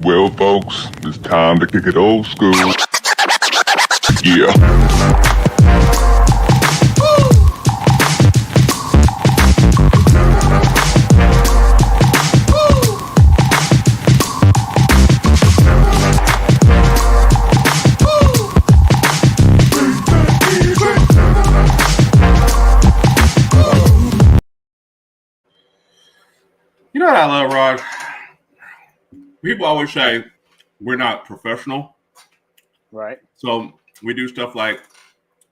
Well, folks, it's time to kick it old school. Yeah. You know what I love, Rod? People always say we're not professional. Right. So we do stuff like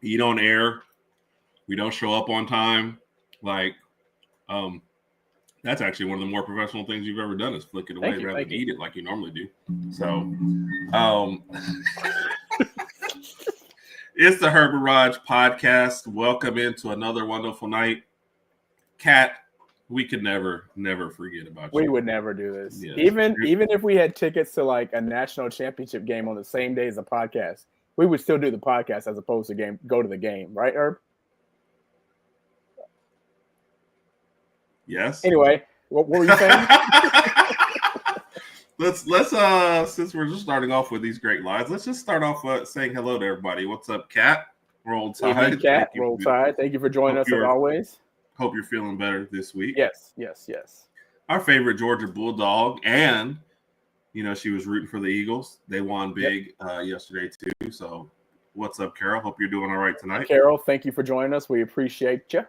eat on air. We don't show up on time. Like, that's actually one of the more professional things you've ever done is flick it away rather than eat it like you normally do. So, it's the Herb and Rodg Podcast. Welcome into another wonderful night. Kat, we could never forget about you. We would never do this. Yes. Even if we had tickets to like a national championship game on the same day as the podcast, we would still do the podcast as opposed to go to the game. Right, Herb? Yes. Anyway, what were you saying? let's since we're just starting off with these great lines, let's just start off saying hello to everybody. What's up, Kat? Roll Tide. Kat, Roll Tide. Thank you for joining us as always. Hope you're feeling better this week. Yes. Our favorite Georgia Bulldog, and she was rooting for the Eagles. They won big yesterday too. So, what's up, Carol? Hope you're doing all right tonight. Carol, thank you for joining us. We appreciate you.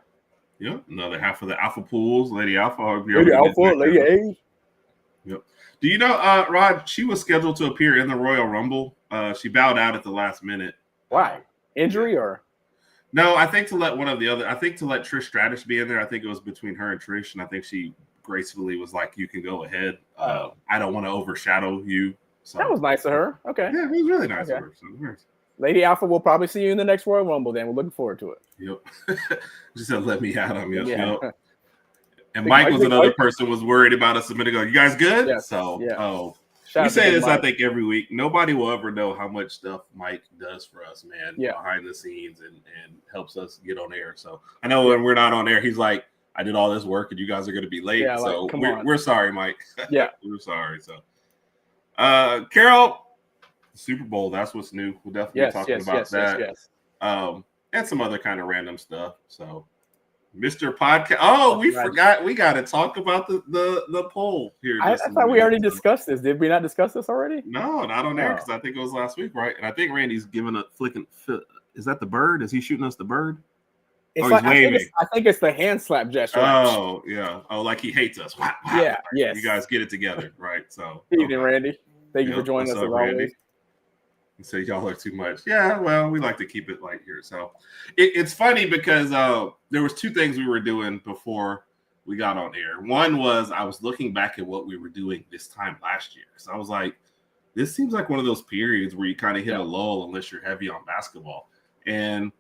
Yep, another half of the Alpha Pools, Lady Alpha. Lady Alpha, Lady A. Yep. Do you know, Rod? She was scheduled to appear in the Royal Rumble. She bowed out at the last minute. Why? Injury or? No, I think to let Trish Stratus be in there. I think it was between her and Trish, and I think she gracefully was like, "You can go ahead. I don't want to overshadow you." So that was nice of her. Okay. Yeah, it was really nice of her. So, Lady Alpha will probably see you in the next Royal Rumble. Then we're looking forward to it. Yep. She said, "Let me at him." Yep. And Mike was another person was worried about us a minute ago. You guys good? Yes. So, yeah. We say this, Mike. I think, every week. Nobody will ever know how much stuff Mike does for us, man, behind the scenes and helps us get on air. So I know when we're not on air, he's like, I did all this work and you guys are going to be late. Yeah, so we're sorry, Mike. Yeah. We're sorry. So, Carol, Super Bowl, that's what's new. We'll definitely be talking about that. Yes. And some other kind of random stuff. So, Mr. Podcast. Oh, we forgot. We got to talk about the poll here. I thought we already discussed this. Did we not discuss this already? No, not on air because I think it was last week, right? And I think Randy's giving a flicking. Is that the bird? Is he shooting us the bird? He's waving. I think it's the hand slap gesture. Oh, yeah. Oh, like he hates us. Wow. Yeah, yes. You guys get it together, right? So, evening, Randy. Thank you for joining us as always. You say y'all are too much. Yeah, well, we like to keep it light here. So it's funny because there was two things we were doing before we got on air. One was I was looking back at what we were doing this time last year. So I was like, this seems like one of those periods where you kind of hit a lull unless you're heavy on basketball. And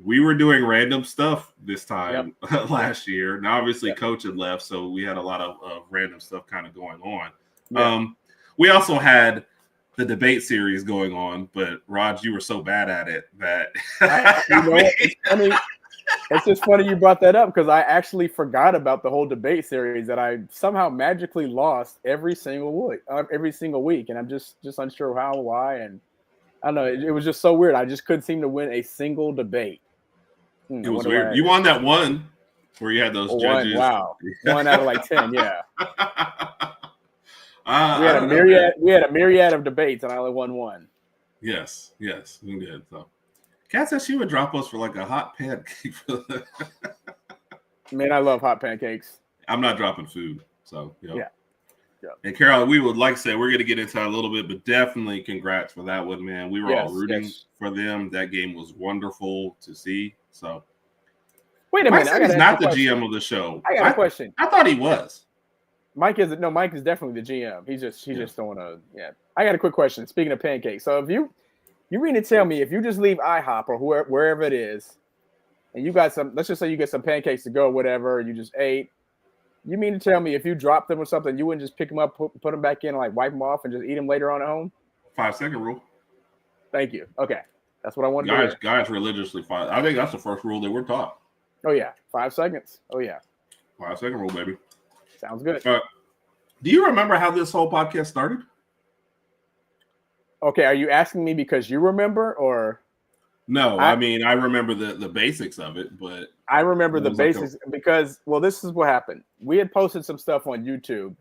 we were doing random stuff this time last year. Now, obviously, Coach had left, so we had a lot of random stuff kind of going on. Yeah. We also had the debate series going on, but Rod, you were so bad at it that it's funny. It's just funny you brought that up because I actually forgot about the whole debate series that I somehow magically lost every single week, and I'm just unsure how, why, and I don't know. It was just so weird. I just couldn't seem to win a single debate. It was weird. You won that one where you had those judges. Wow, 1 out of like 10. Yeah. We had a myriad of debates, and I only won one. Yes, we did. So, Kat said she would drop us for like a hot pancake. Man, I love hot pancakes. I'm not dropping food, so yeah. And Carol, we would like to say we're going to get into that a little bit, but definitely congrats for that one, man. We were all rooting for them. That game was wonderful to see. So, wait a minute, he's not the GM of the show. I got a question. I thought he was. Mike is definitely the GM. He's just throwing I got a quick question. Speaking of pancakes, so if you mean to tell me if you just leave IHOP or wherever it is, and you got some, let's just say you get some pancakes to go, whatever, you just ate. You mean to tell me if you drop them or something, you wouldn't just pick them up, put them back in, like wipe them off, and just eat them later on at home? 5-second rule. Thank you. Okay, that's what I wanted to hear. Guys religiously follow. I think that's the first rule that we're taught. Oh yeah, 5 seconds. Oh yeah, 5-second rule, baby. Sounds good. Do you remember how this whole podcast started? Okay, are you asking me because you remember, or No, I mean I remember the basics of it, but I remember the was like basics because this is what happened. We had posted some stuff on YouTube,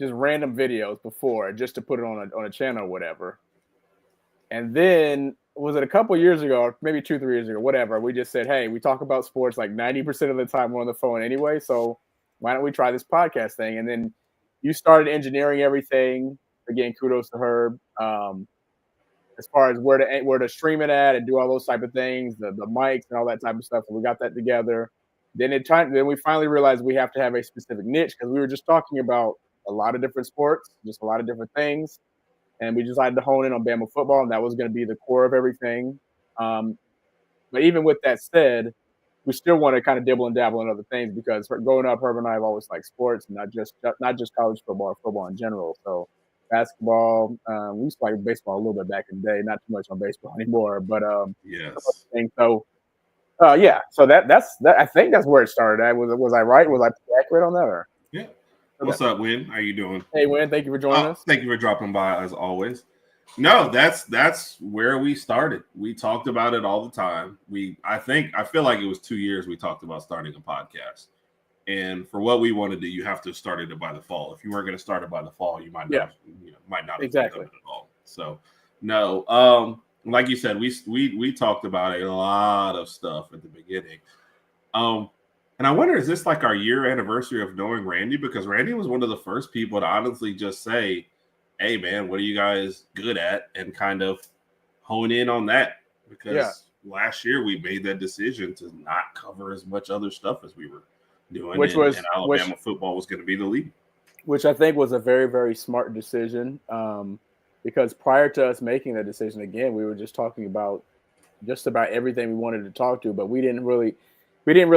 just random videos before, just to put it on a channel or whatever. And then was it a couple years ago, or maybe 2-3 years ago, whatever? We just said, hey, we talk about sports like 90% of the time we're on the phone anyway, so why don't we try this podcast thing? And then you started engineering everything. Again, kudos to Herb. As far as where to stream it at and do all those type of things, the mics and all that type of stuff. So we got that together. Then we finally realized we have to have a specific niche because we were just talking about a lot of different sports, just a lot of different things. And we decided to hone in on Bama football, and that was going to be the core of everything. But even with that said, we still want to kind of dibble and dabble in other things because growing up, Herb and I have always liked sports, and not just college football or football in general. So basketball, we used to like baseball a little bit back in the day, not too much on baseball anymore. But yes. So yeah, so that's I think that's where it started. Was I right? Was I accurate on that? Or? Yeah. What's up, Win? How you doing? Hey, Win. Thank you for joining us. Thank you for dropping by as always. No, that's where we started. We talked about it all the time. I feel like it was 2 years we talked about starting a podcast. And for what we want to do, you have to start it by the fall. If you weren't going to start it by the fall, you might not have done it at all. So no, like you said, we talked about a lot of stuff at the beginning. And I wonder, is this like our year anniversary of knowing Randy? Because Randy was one of the first people to honestly just say, hey, man, what are you guys good at? And kind of hone in on that. Because last year we made that decision to not cover as much other stuff as we were doing. And Alabama football was going to be the lead. Which I think was a very, very smart decision. Because prior to us making that decision, again, we were just talking about just about everything we wanted to talk to, but we didn't really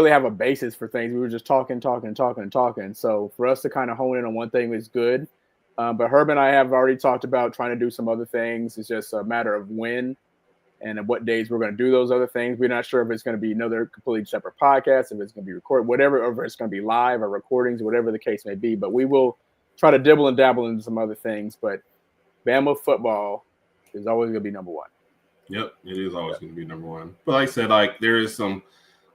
have a basis for things. We were just talking. So for us to kind of hone in on one thing was good. But Herb and I have already talked about trying to do some other things. It's just a matter of when and at what days we're going to do those other things. We're not sure if it's going to be another completely separate podcast, if it's going to be recorded, whatever, or if it's going to be live or recordings, whatever the case may be. But we will try to dibble and dabble into some other things. But Bama football is always going to be number one. Yep, it is always going to be number one. But like I said, like there is some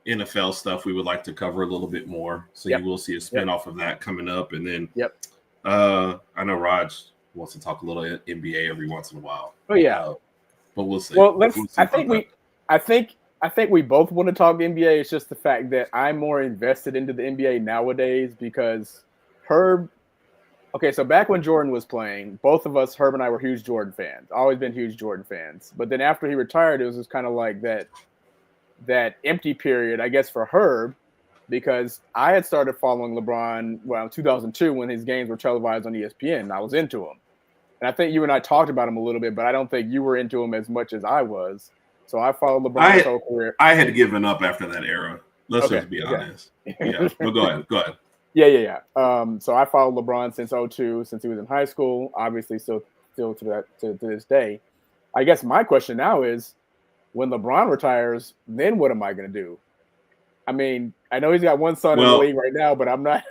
NFL stuff we would like to cover a little bit more. So you will see a spinoff of that coming up. And then I know Raj wants to talk a little NBA every once in a while. Oh yeah. But we'll see. Well, I think we both want to talk NBA. It's just the fact that I'm more invested into the NBA nowadays because Herb. Okay, so back when Jordan was playing, both of us, Herb and I, were huge Jordan fans. Always been huge Jordan fans. But then after he retired, it was just kind of like that empty period, I guess, for Herb, because I had started following LeBron, in 2002 when his games were televised on ESPN. And I was into him. And I think you and I talked about him a little bit, but I don't think you were into him as much as I was. So I followed LeBron's whole career. I had given up after that era. Let's just be honest. Yeah, well, go ahead. Yeah. So I followed LeBron since 2002, since he was in high school. Obviously, still to this day. I guess my question now is, when LeBron retires, then what am I going to do? I mean, I know he's got one son in the league right now, but I'm not.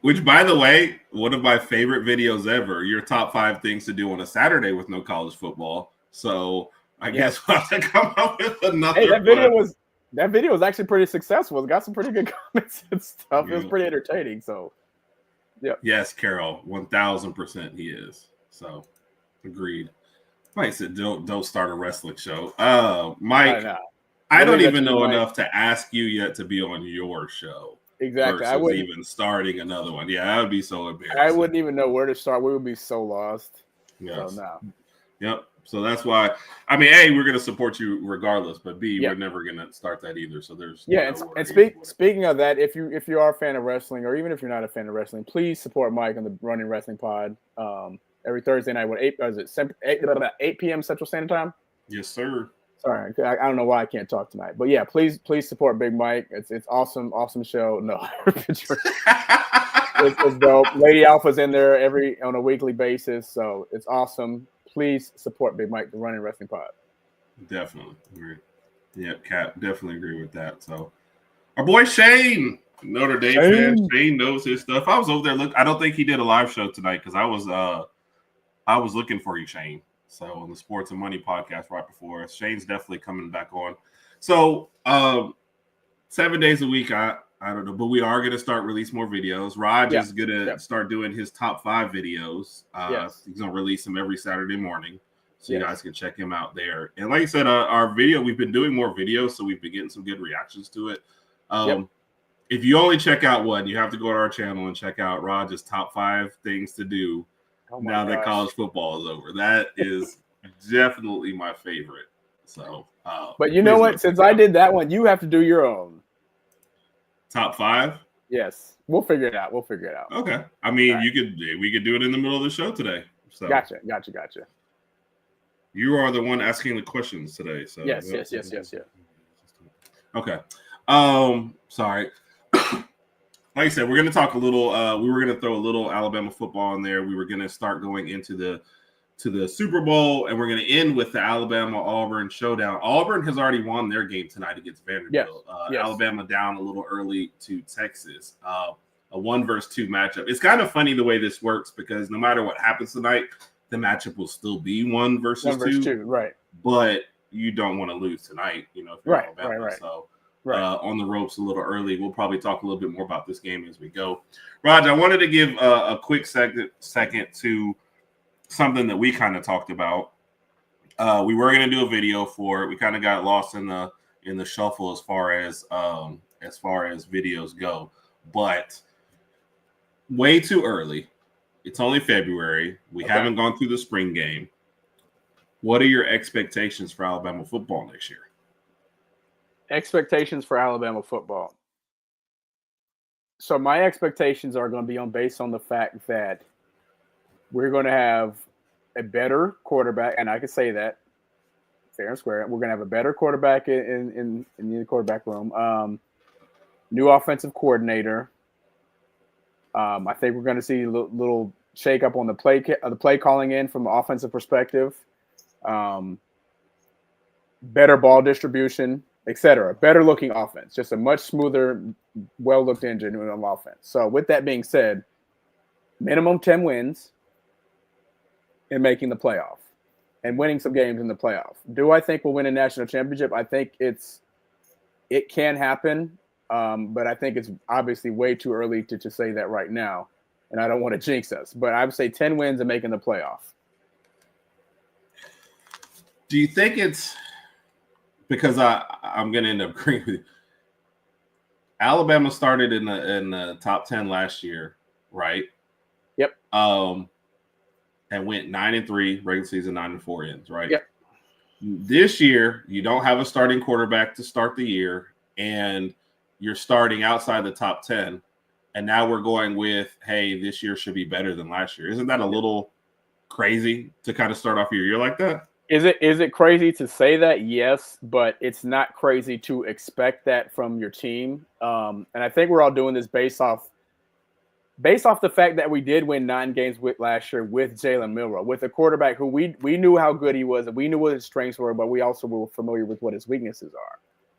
Which, by the way, one of my favorite videos ever. Your top 5 things to do on a Saturday with no college football. So I guess we'll have to come up with another. Hey, that video was actually pretty successful. It got some pretty good comments and stuff. Yeah. It was pretty entertaining. So, yeah. Yes, Carol, 1000% he is. So, agreed. Mike said, "Don't start a wrestling show." Mike, I don't even know enough to ask you yet to be on your show. Exactly. I wouldn't even starting another one. Yeah, I would be so embarrassed. I wouldn't even know where to start. We would be so lost. Yes. So, no. Yep. So that's why. I mean, A, we're going to support you regardless, but B, we're never going to start that either. So there's speaking of that, if you are a fan of wrestling, or even if you're not a fan of wrestling, please support Mike on the Running Wrestling Pod. Every Thursday night, 8 p.m. Central Standard Time? Yes, sir. Sorry, I don't know why I can't talk tonight, but yeah, please support Big Mike. It's awesome show. No, it's dope. Lady Alpha's in there on a weekly basis, so it's awesome. Please support Big Mike, the Running Wrestling Pod. Definitely agree. Yeah, Cap, definitely agree with that. So, our boy Shane, Notre Dame fan, Shane knows his stuff. I was over there. I don't think he did a live show tonight because I I was looking for you, Shane. So on the Sports and Money podcast right before us, Shane's definitely coming back on. So 7 days a week, I don't know, but we are going to start release more videos. Raj is going to start doing his top 5 videos. He's going to release them every Saturday morning. So you guys can check him out there. And like I said, our video, we've been doing more videos, so we've been getting some good reactions to it. If you only check out one, you have to go to our channel and check out Raj's top 5 things to do now that college football is over. That is definitely my favorite. So, but you know what? Since I did that one, you have to do your own. Top 5? Yes. We'll figure it out. Okay. I mean, we could do it in the middle of the show today. So Gotcha. You are the one asking the questions today. So yes. Okay. Sorry. Like I said, we're going to talk a little. We were going to throw a little Alabama football in there. We were going to start going into the Super Bowl, and we're going to end with the Alabama-Auburn Showdown. Auburn has already won their game tonight against Vanderbilt. Alabama down a little early to Texas. A 1 versus 2 matchup. It's kind of funny the way this works because no matter what happens tonight, the matchup will still be 1 versus 2. Right. But you don't want to lose tonight, if you're Alabama. Right. So on the ropes a little early. We'll probably talk a little bit more about this game as we go. Raj, I wanted to give a quick second to something that we kind of talked about. We were going to do a video for it. We kind of got lost in the shuffle as far as videos go, but way too early. It's only February. We haven't gone through the spring game. What are your expectations for Alabama football next year? Expectations for Alabama football. So my expectations are going to be based on the fact that we're going to have a better quarterback, and I can say that fair and square. We're going to have a better quarterback in the quarterback room. New offensive coordinator. I think we're going to see a little shake up on the play calling in from an offensive perspective. Better ball distribution, etc. Better looking offense. Just a much smoother, well looked engine on offense. So with that being said, minimum 10 wins and making the playoff and winning some games in the playoff. Do I think we'll win a national championship? I think it can happen. But I think it's obviously way too early to say that right now. And I don't want to jinx us. But I would say 10 wins and making the playoff. Do you think it's because I'm going to end up agreeing with you. Alabama started in the top 10 last year, right? Yep. And went 9-3, regular season 9-4 ends, right? Yep. This year, you don't have a starting quarterback to start the year, and you're starting outside the top 10. And now we're going with, hey, this year should be better than last year. Isn't that a little crazy to kind of start off your year like that? Is it crazy to say that? Yes, but it's not crazy to expect that from your team. And I think we're all doing this based off the fact that we did win 9 games with last year with Jalen Milroe, with a quarterback who we knew how good he was and we knew what his strengths were, but we also were familiar with what his weaknesses are.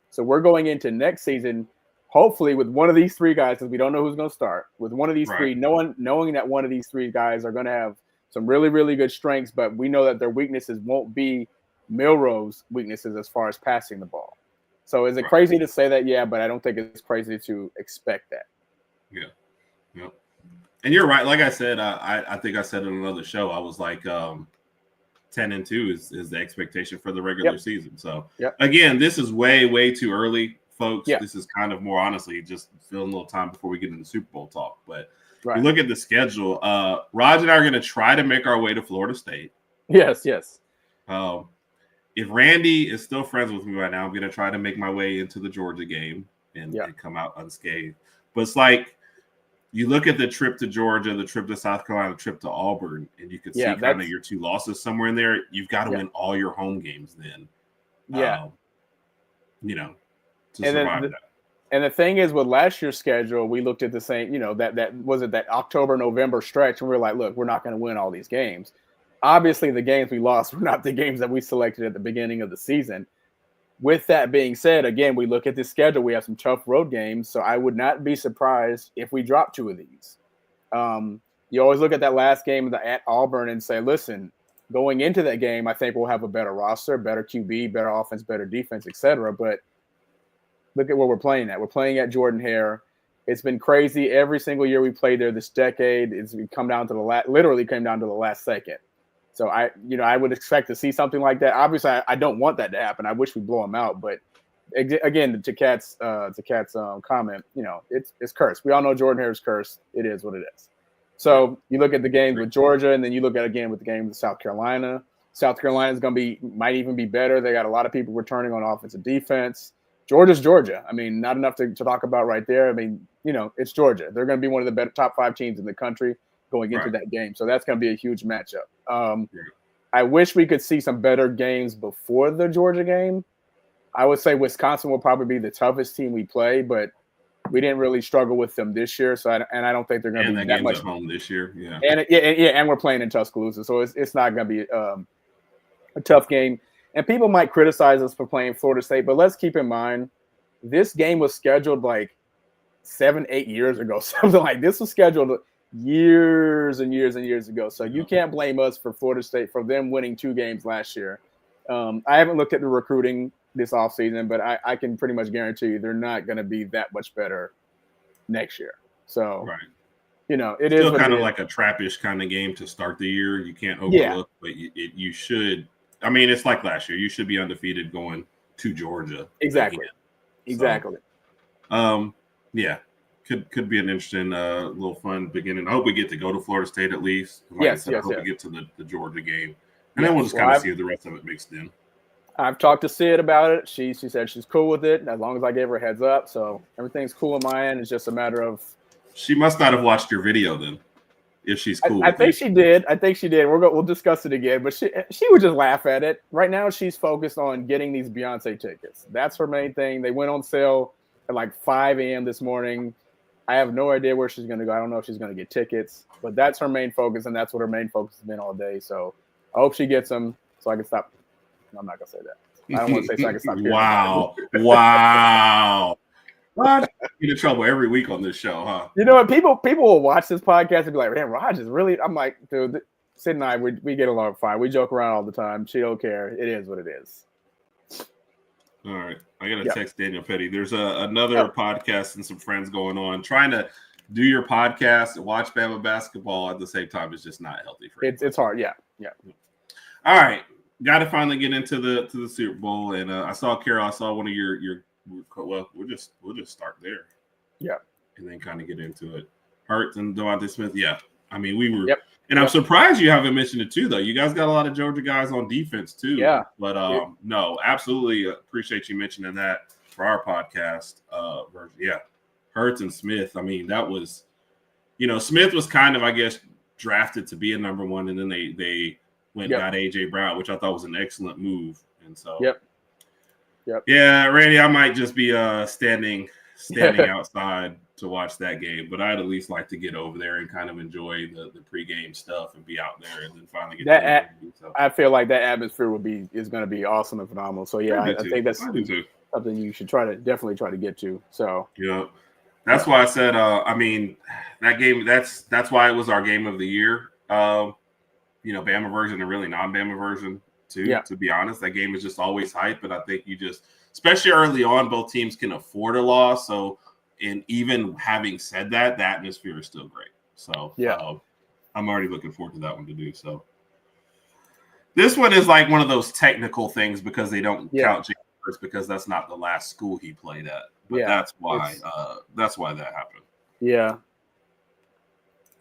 So we're going into next season, hopefully with one of these 3 guys, because we don't know who's going to start, with one of these 3, knowing that one of these 3 guys are going to have some really, really good strengths, but we know that their weaknesses won't be Milroe's weaknesses as far as passing the ball. So is it crazy to say that? Yeah, but I don't think it's crazy to expect that. Yeah. And you're right. Like I said, I think I said in another show, I was like 10-2 is the expectation for the regular season. So again, this is way, way too early, folks. This is kind of more honestly just filling a little time before we get into Super Bowl talk. But you look at the schedule. Raj and I are going to try to make our way to Florida State. Yes. If Randy is still friends with me right now, I'm going to try to make my way into the Georgia game and come out unscathed. But it's like you look at the trip to Georgia, the trip to South Carolina, the trip to Auburn, and you can see kind of your 2 losses somewhere in there. You've got to win all your home games then. To survive that. And the thing is, with last year's schedule, we looked at the same, that was it, that October, November stretch, and we were like, look, we're not going to win all these games. Obviously, the games we lost were not the games that we selected at the beginning of the season. With that being said, again, we look at the schedule. We have some tough road games, so I would not be surprised if we drop 2 of these. you always look at that last game at Auburn and say, listen, going into that game, I think we'll have a better roster, better QB, better offense, better defense, etc. But look at what we're playing at. We're playing at Jordan-Hare. It's been crazy. Every single year we played there this decade, it's come down to literally came down to the last second. So I would expect to see something like that. Obviously, I don't want that to happen. I wish we blow them out. But again, to Kat's comment, it's cursed. We all know Jordan-Hare's cursed. It is what it is. So you look at the games with Georgia, and then you look at again with the game with South Carolina. South Carolina's might even be better. They got a lot of people returning on offense and defense. Georgia's Georgia. I mean, not enough to talk about right there. I mean, it's Georgia. They're going to be one of the better top 5 teams in the country going into that game. So that's going to be a huge matchup. I wish we could see some better games before the Georgia game. I would say Wisconsin will probably be the toughest team we play, but we didn't really struggle with them this year. So I don't think they're going to be that much home this year. Yeah. And we're playing in Tuscaloosa. So it's not going to be a tough game. And people might criticize us for playing Florida State, but let's keep in mind, this game was scheduled like 7-8 years ago. Something like this was scheduled years and years and years ago. So you can't blame us for Florida State for them winning 2 games last year. I haven't looked at the recruiting this offseason, but I can pretty much guarantee you they're not going to be that much better next year. So, it is still kind of like a trappish kind of game to start the year. You can't overlook, but you should. I mean, it's like last year. You should be undefeated going to Georgia. Exactly. Yeah. Could be an interesting, little fun beginning. I hope we get to go to Florida State at least. I hope we get to the Georgia game. And then we'll just kind of see if the rest of it mixed in. I've talked to Sid about it. She said she's cool with it as long as I gave her a heads up. So everything's cool on my end. It's just a matter of. She must not have watched your video then, if she's cool. I think she did. We'll discuss it again. But she would just laugh at it. Right now, she's focused on getting these Beyonce tickets. That's her main thing. They went on sale at like 5 a.m. this morning. I have no idea where she's going to go. I don't know if she's going to get tickets. But that's her main focus, and that's what her main focus has been all day. So I hope she gets them so I can stop. I'm not gonna say that. I don't want to say so I can stop. Wow. What? Get in trouble every week on this show, huh? You know what? People will watch this podcast and be like, "Man, Rodg is really." I'm like, dude, Sid and I, we get along fine. We joke around all the time. She don't care. It is what it is. All right, I gotta text Daniel Petty. There's another podcast and some friends going on trying to do your podcast and watch Bama basketball at the same time. It's just not healthy for you. It's hard. Yeah. All right. Got to finally get into the Super Bowl, and I saw Carol. I saw one of your. Well, we'll just start there. Yeah, and then kind of get into it. Hurts and Devontae Smith. Yeah, I mean we were. Yep. And I'm surprised you haven't mentioned it too, though. You guys got a lot of Georgia guys on defense too. Yeah. But no, absolutely appreciate you mentioning that for our podcast version. Yeah, Hurts and Smith. I mean that was, Smith was kind of, I guess, drafted to be a number 1, and then they went and got AJ Brown, which I thought was an excellent move. And so, yeah, Randy, I might just be standing outside to watch that game, but I'd at least like to get over there and kind of enjoy the pregame stuff and be out there and then finally get that. I feel like that atmosphere is going to be awesome and phenomenal. So yeah, I think that's something you should definitely try to get to. So that's why I said, I mean, that game. That's why it was our game of the year. Bama version and really non-Bama version too. Yeah. To be honest, that game is just always hype, but I think especially early on, both teams can afford a loss. So, and even having said that, the atmosphere is still great. So, I'm already looking forward to that one to do. So, this one is like one of those technical things because they don't count Jalen Hurts because that's not the last school he played at. But that's why that happened. Yeah.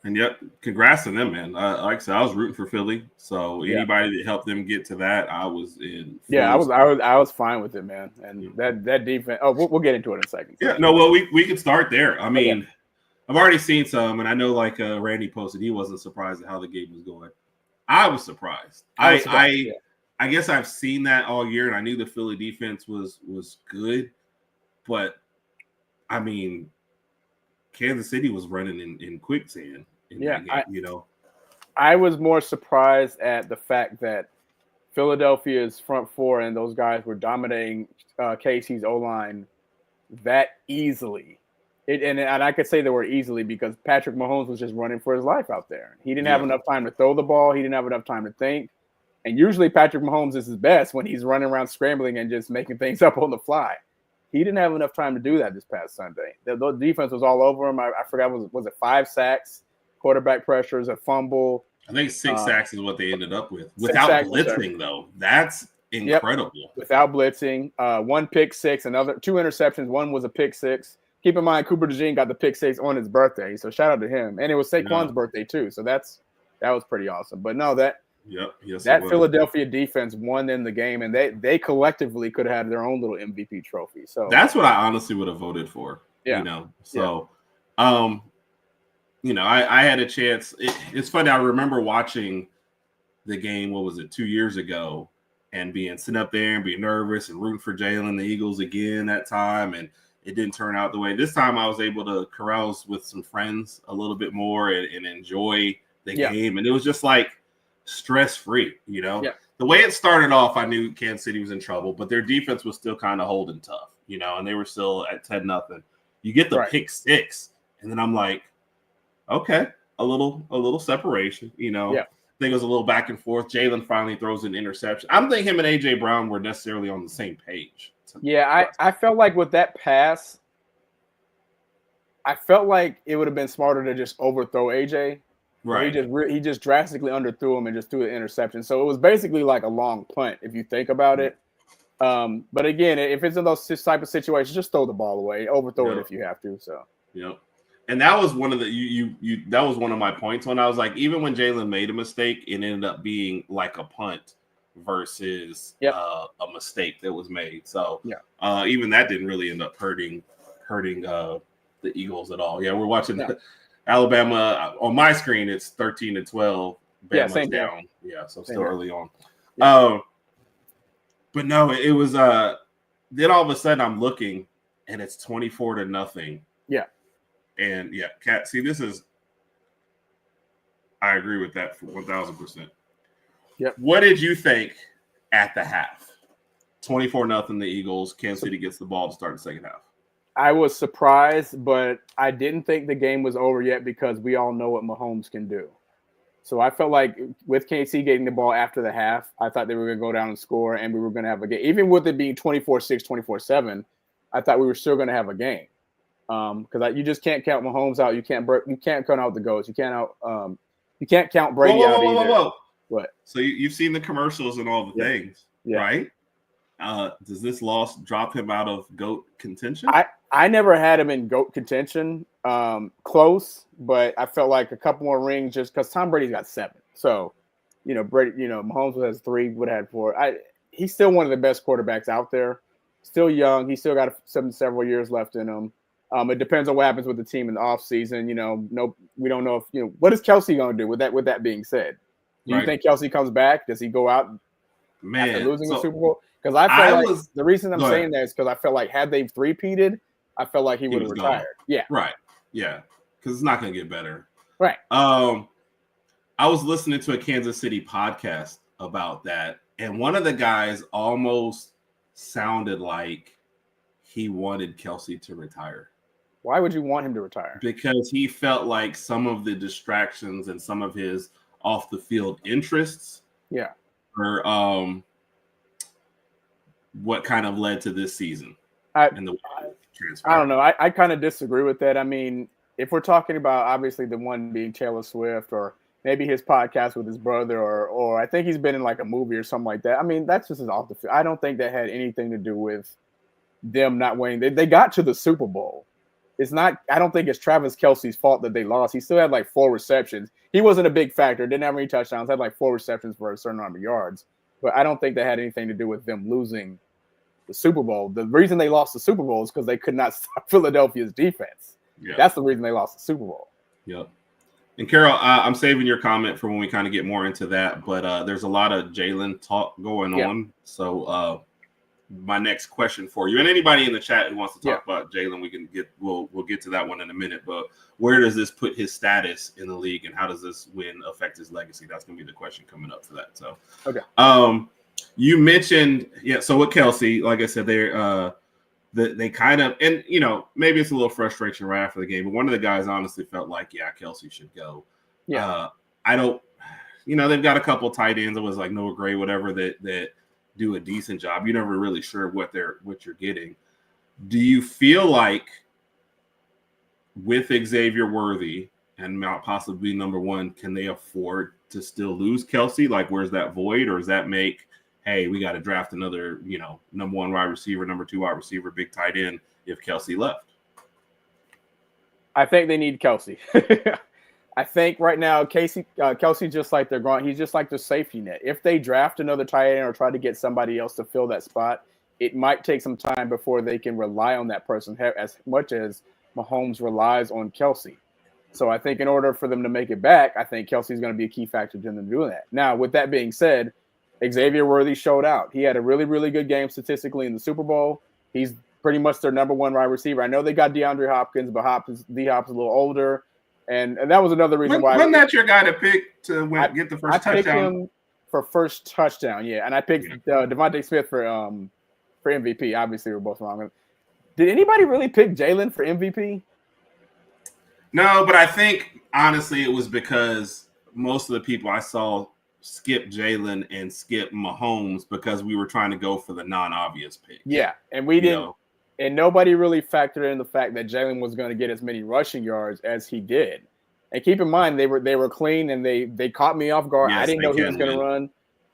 And congrats to them, man. Like I said, I was rooting for Philly. So anybody that helped them get to that, I was in. Yeah, I was fine with it, man. And that defense. Oh, we'll get into it in a second. Yeah, no, well, we can start there. I mean, I've already seen some, and I know like Randy posted, he wasn't surprised at how the game was going. I was surprised. I guess I've seen that all year, and I knew the Philly defense was good, but I mean, Kansas City was running in quicksand. I was more surprised at the fact that Philadelphia's front four and those guys were dominating KC's O-line that easily And I could say the word easily because Patrick Mahomes was just running for his life out there. He didn't have enough time to throw the ball. He didn't have enough time to think. And usually Patrick Mahomes is his best when he's running around scrambling and just making things up on the fly. He didn't have enough time to do that this past Sunday. The defense was all over him. I forgot, was it 5 sacks, quarterback pressures, a fumble? I think 6 sacks is what they ended up with. Without blitzing, though. That's incredible. Yep. Without blitzing. 1 pick six, 2 interceptions. 1 was a pick 6. Keep in mind, Cooper DeJean got the pick 6 on his birthday, so shout out to him. And it was Saquon's birthday too, so that was pretty awesome. But no, that Philadelphia defense won them the game, and they collectively could have had their own little MVP trophy. So that's what I honestly would have voted for. Yeah. I had a chance. It's funny. I remember watching the game. What was it, 2 years ago, and sitting up there and being nervous and rooting for Jalen, the Eagles again that time, and it didn't turn out the way. This time I was able to carouse with some friends a little bit more and enjoy the game. And it was just like stress-free, The way it started off, I knew Kansas City was in trouble, but their defense was still kind of holding tough, and they were still at 10-0. You get the pick 6, and then I'm like, okay, a little separation, I think it was a little back and forth. Jalen finally throws an interception. I don't think him and A.J. Brown were necessarily on the same page. Yeah, I felt like with that pass, I felt like it would have been smarter to just overthrow AJ. Right. He just drastically underthrew him and just threw an interception. So it was basically like a long punt if you think about it. But again, if it's in those type of situations, just throw the ball away, overthrow it if you have to. So and that was one of the that was one of my points when I was like, even when Jalen made a mistake, it ended up being like a punt versus a mistake that was made. So even that didn't really end up hurting the Eagles at all. Yeah, we're watching Alabama on my screen. It's 13-12. Bama's down. Yeah, so still early on. But no, it was. Then all of a sudden, I'm looking, and it's 24-0. Yeah, and Kat. See, this is. I agree with that for 1,000%. Yep. What did you think at the half? 24-0 the Eagles. Kansas City gets the ball to start the second half. I was surprised, but I didn't think the game was over yet because we all know what Mahomes can do. So I felt like with KC getting the ball after the half, I thought they were going to go down and score, and we were going to have a game. Even with it being 24-6, 24-7, I thought we were still going to have a game. Because you just can't count Mahomes out. You can't count out the goats. You can't count Brady out either. Whoa. What? So you've seen the commercials and all the things, right? Does this loss drop him out of GOAT contention? I never had him in GOAT contention. Close, but I felt like a couple more rings just because Tom Brady's got 7. So, Brady, Mahomes has 3, would have had 4. He's still one of the best quarterbacks out there. Still young. He's still got several years left in him. It depends on what happens with the team in the offseason. We don't know if what is Kelsey going to do with that. With that being said, do you think Kelsey comes back? Does he go out after losing the Super Bowl? Because the reason I'm saying that is because I felt like had they three-peated, I felt like he would have retired. Yeah. Right. Yeah. Because it's not going to get better. Right. I was listening to a Kansas City podcast about that, and one of the guys almost sounded like he wanted Kelsey to retire. Why would you want him to retire? Because he felt like some of the distractions and some of his off-the-field interests were what kind of led to this season. And the transfer. I don't know. I kind of disagree with that. I mean, if we're talking about obviously the one being Taylor Swift or maybe his podcast with his brother or I think he's been in like a movie or something like that. I mean, that's just off the field. I don't think that had anything to do with them not winning. They got to the Super Bowl. It's not. I don't think it's Travis Kelce's fault that they lost. He still had like 4 receptions. He wasn't a big factor. Didn't have any touchdowns. Had like 4 receptions for a certain number of yards. But I don't think that had anything to do with them losing the Super Bowl. The reason they lost the Super Bowl is because they could not stop Philadelphia's defense. Yeah. That's the reason they lost the Super Bowl. Yep. And Carol, I'm saving your comment for when we kind of get more into that. But there's a lot of Jalen talk going on. So my next question for you, and anybody in the chat who wants to talk about Jalen, we'll get to that one in a minute. But where does this put his status in the league, and how does this win affect his legacy? That's going to be the question coming up for that. So, you mentioned, so with Kelsey, like I said, they kind of, and maybe it's a little frustration right after the game, but one of the guys honestly felt like, yeah, Kelsey should go. Yeah. I don't, they've got a couple tight ends. It was like Noah Gray, whatever, that do a decent job. You're never really sure what you're getting. Do you feel like with Xavier Worthy and Mount possibly number one, can they afford to still lose Kelsey? Like, where's that void, or does that make, hey, we got to draft another, number one wide receiver, number two wide receiver, big tight end if Kelsey left? I think they need Kelsey. I think right now Kelsey just like he's just like the safety net. If they draft another tight end or try to get somebody else to fill that spot, it might take some time before they can rely on that person as much as Mahomes relies on Kelsey. So I think in order for them to make it back, I think Kelsey's going to be a key factor to them doing that. Now, with that being said, Xavier Worthy showed out. He had a really, really good game statistically in the Super Bowl. He's pretty much their number one wide receiver. I know they got DeAndre Hopkins, but D-Hop's a little older. And that was another reason why. Wasn't that your guy to pick to get the first touchdown? I picked him for first touchdown, yeah. And I picked Devontae Smith for MVP. Obviously, we're both wrong. Did anybody really pick Jalen for MVP? No, but I think, honestly, it was because most of the people I saw skip Jalen and skip Mahomes because we were trying to go for the non-obvious pick. Yeah, and we didn't. And nobody really factored in the fact that Jalen was going to get as many rushing yards as he did. And keep in mind, they were clean and they caught me off guard. Yes, I didn't know he was going to run.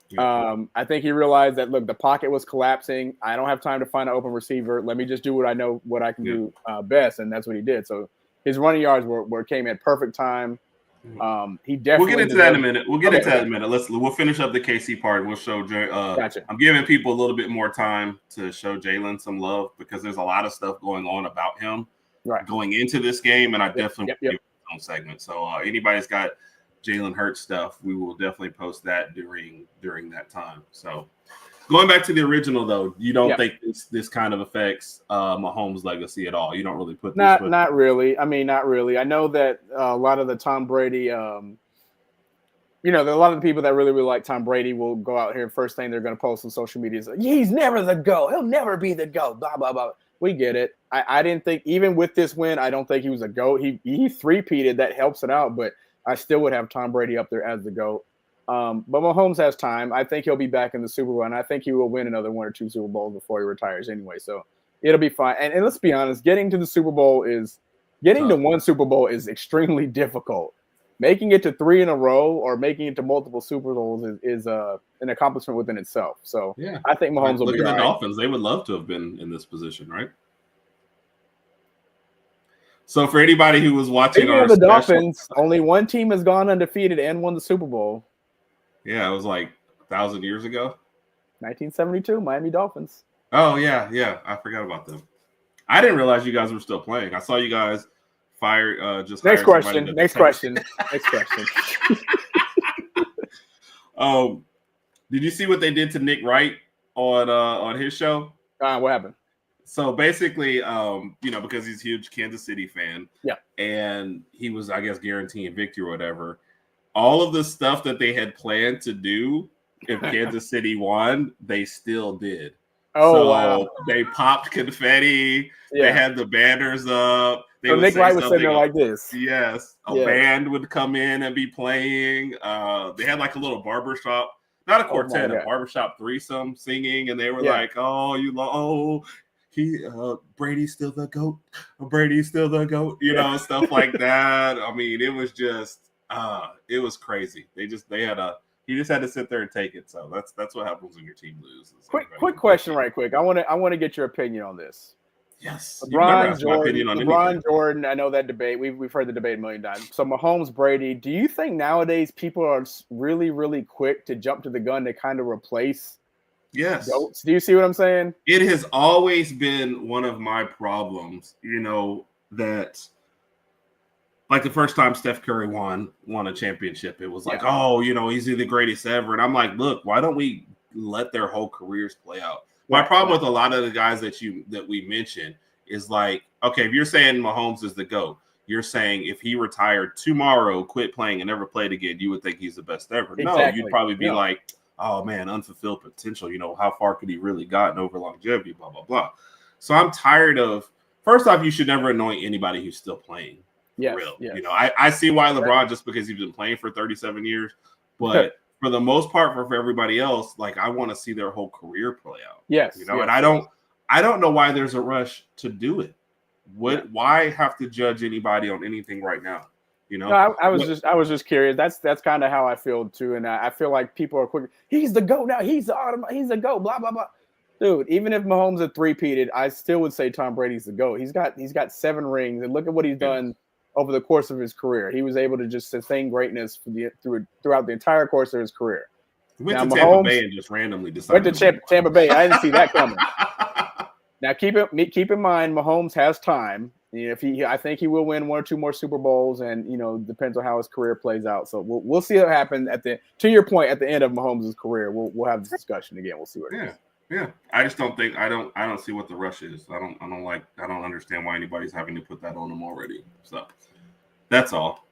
Yeah. I think he realized that, look, the pocket was collapsing. I don't have time to find an open receiver. Let me just do what I know, what I can do best, and that's what he did. So his running yards came at perfect time. He definitely. We'll get into that in a minute. We'll finish up the KC part. We'll show. Gotcha. I'm giving people a little bit more time to show Jalen some love because there's a lot of stuff going on about him going into this game, and I definitely give his own segment. So anybody's got Jalen Hurts stuff, we will definitely post that during that time. So going back to the original, though, you don't think this kind of affects Mahomes' legacy at all? You don't really put this not really. I mean, not really. I know that a lot of the Tom Brady, there are a lot of the people that really, really like Tom Brady will go out here. First thing they're going to post on social media is, he's never the GOAT. He'll never be the GOAT. Blah, blah, blah. We get it. I didn't think, even with this win, I don't think he was a GOAT. He three-peated. That helps it out, but I still would have Tom Brady up there as the GOAT. But Mahomes has time. I think he'll be back in the Super Bowl, and I think he will win another one or two Super Bowls before he retires anyway. So it'll be fine. And let's be honest, getting to one Super Bowl is extremely difficult. Making it to 3 in a row or making it to multiple Super Bowls is an accomplishment within itself. So I think Mahomes will be Look at the right. Dolphins. They would love to have been in this position, right? So for anybody who was watching the Dolphins, only one team has gone undefeated and won the Super Bowl. Yeah, it was like 1,000 years ago. 1972, Miami Dolphins. Oh, yeah. I forgot about them. I didn't realize you guys were still playing. I saw you guys Next question. Did you see what they did to Nick Wright on his show? What happened? So basically, because he's a huge Kansas City fan, and he was, I guess, guaranteeing victory or whatever. All of the stuff that they had planned to do if Kansas City won, they still did. Oh, wow. They popped confetti. They had the banners up. So Nick Wright was sitting there like this. Yes. A band would come in and be playing. They had like a little barbershop, not a quartet, a barbershop threesome singing. And they were like, Brady's still the GOAT. Brady's still the GOAT. Stuff like that. I mean, it was just, it was crazy. He just had to sit there and take it. So that's what happens when your team loses. Quick question, right quick. I want to get your opinion on this. Yes. LeBron Jordan. I know that debate. We've heard the debate a million times. So Mahomes, Brady. Do you think nowadays people are really, really quick to jump to the gun to kind of replace? Yes. GOATs? Do you see what I'm saying? It has always been one of my problems, that like the first time Steph Curry won a championship, it was like, he's the greatest ever. And I'm like, look, why don't we let their whole careers play out? My problem with a lot of the guys that we mentioned is like, okay, if you're saying Mahomes is the GOAT, you're saying if he retired tomorrow, quit playing and never played again, you would think he's the best ever. Exactly. No, you'd probably be like, oh man, unfulfilled potential. How far could he really gotten over longevity? Blah blah blah. So I'm tired of. First off, you should never anoint anybody who's still playing. Yes, Real. yes. You know, I see why LeBron just because he's been playing for 37 years, but for the most part, for everybody else, like I want to see their whole career play out. Yes, you know, yes, and I don't know why there's a rush to do it. Why have to judge anybody on anything right now? You know, no, I was just curious. That's kind of how I feel too, and I feel like people are quick. He's the GOAT now. He's the GOAT. Blah blah blah. Dude, even if Mahomes had three-peated, I still would say Tom Brady's the GOAT. He's got 7 rings, and look at what he's done over the course of his career. He was able to just sustain greatness throughout the entire course of his career. He went to Tampa Bay and just randomly decided. Went to Tampa Bay. I didn't see that coming. Now keep in mind, Mahomes has time. You know, I think he will win 1 or 2 more Super Bowls, and you know, depends on how his career plays out. So we'll see what happens to your point, at the end of Mahomes' career. We'll have this discussion again. We'll see what it is. Yeah, I just don't think I don't see what the rush is. I don't understand why anybody's having to put that on them already. So that's all.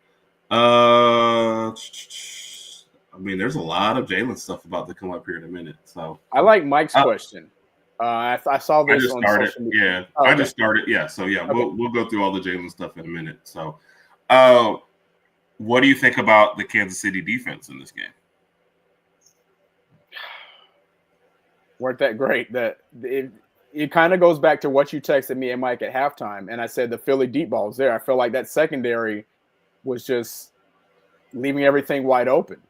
I mean, there's a lot of Jalen stuff about to come up here in a minute. So I like Mike's question. I saw this on social media. Yeah, okay. I just started. Yeah, so yeah, okay. we'll go through all the Jalen stuff in a minute. So, what do you think about the Kansas City defense in this game? Weren't that great? It kind of goes back to what you texted me and Mike at halftime, and I said the Philly deep ball was there. I feel like that secondary was just leaving everything wide open.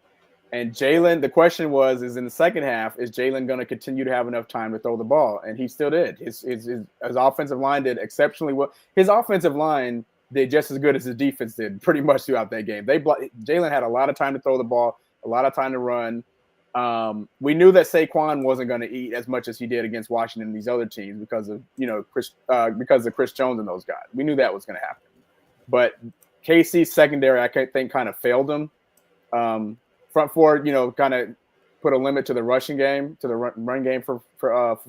And Jalen, the question is in the second half, is Jalen going to continue to have enough time to throw the ball? And he still did. His offensive line did exceptionally well. His offensive line did just as good as his defense did pretty much throughout that game. Jalen had a lot of time to throw the ball, a lot of time to run. We knew that Saquon wasn't going to eat as much as he did against Washington and these other teams because of Chris Jones and those guys. We knew that was going to happen. But KC's secondary, I think, kind of failed him. Front four, kind of put a limit to the rushing game, to the run game for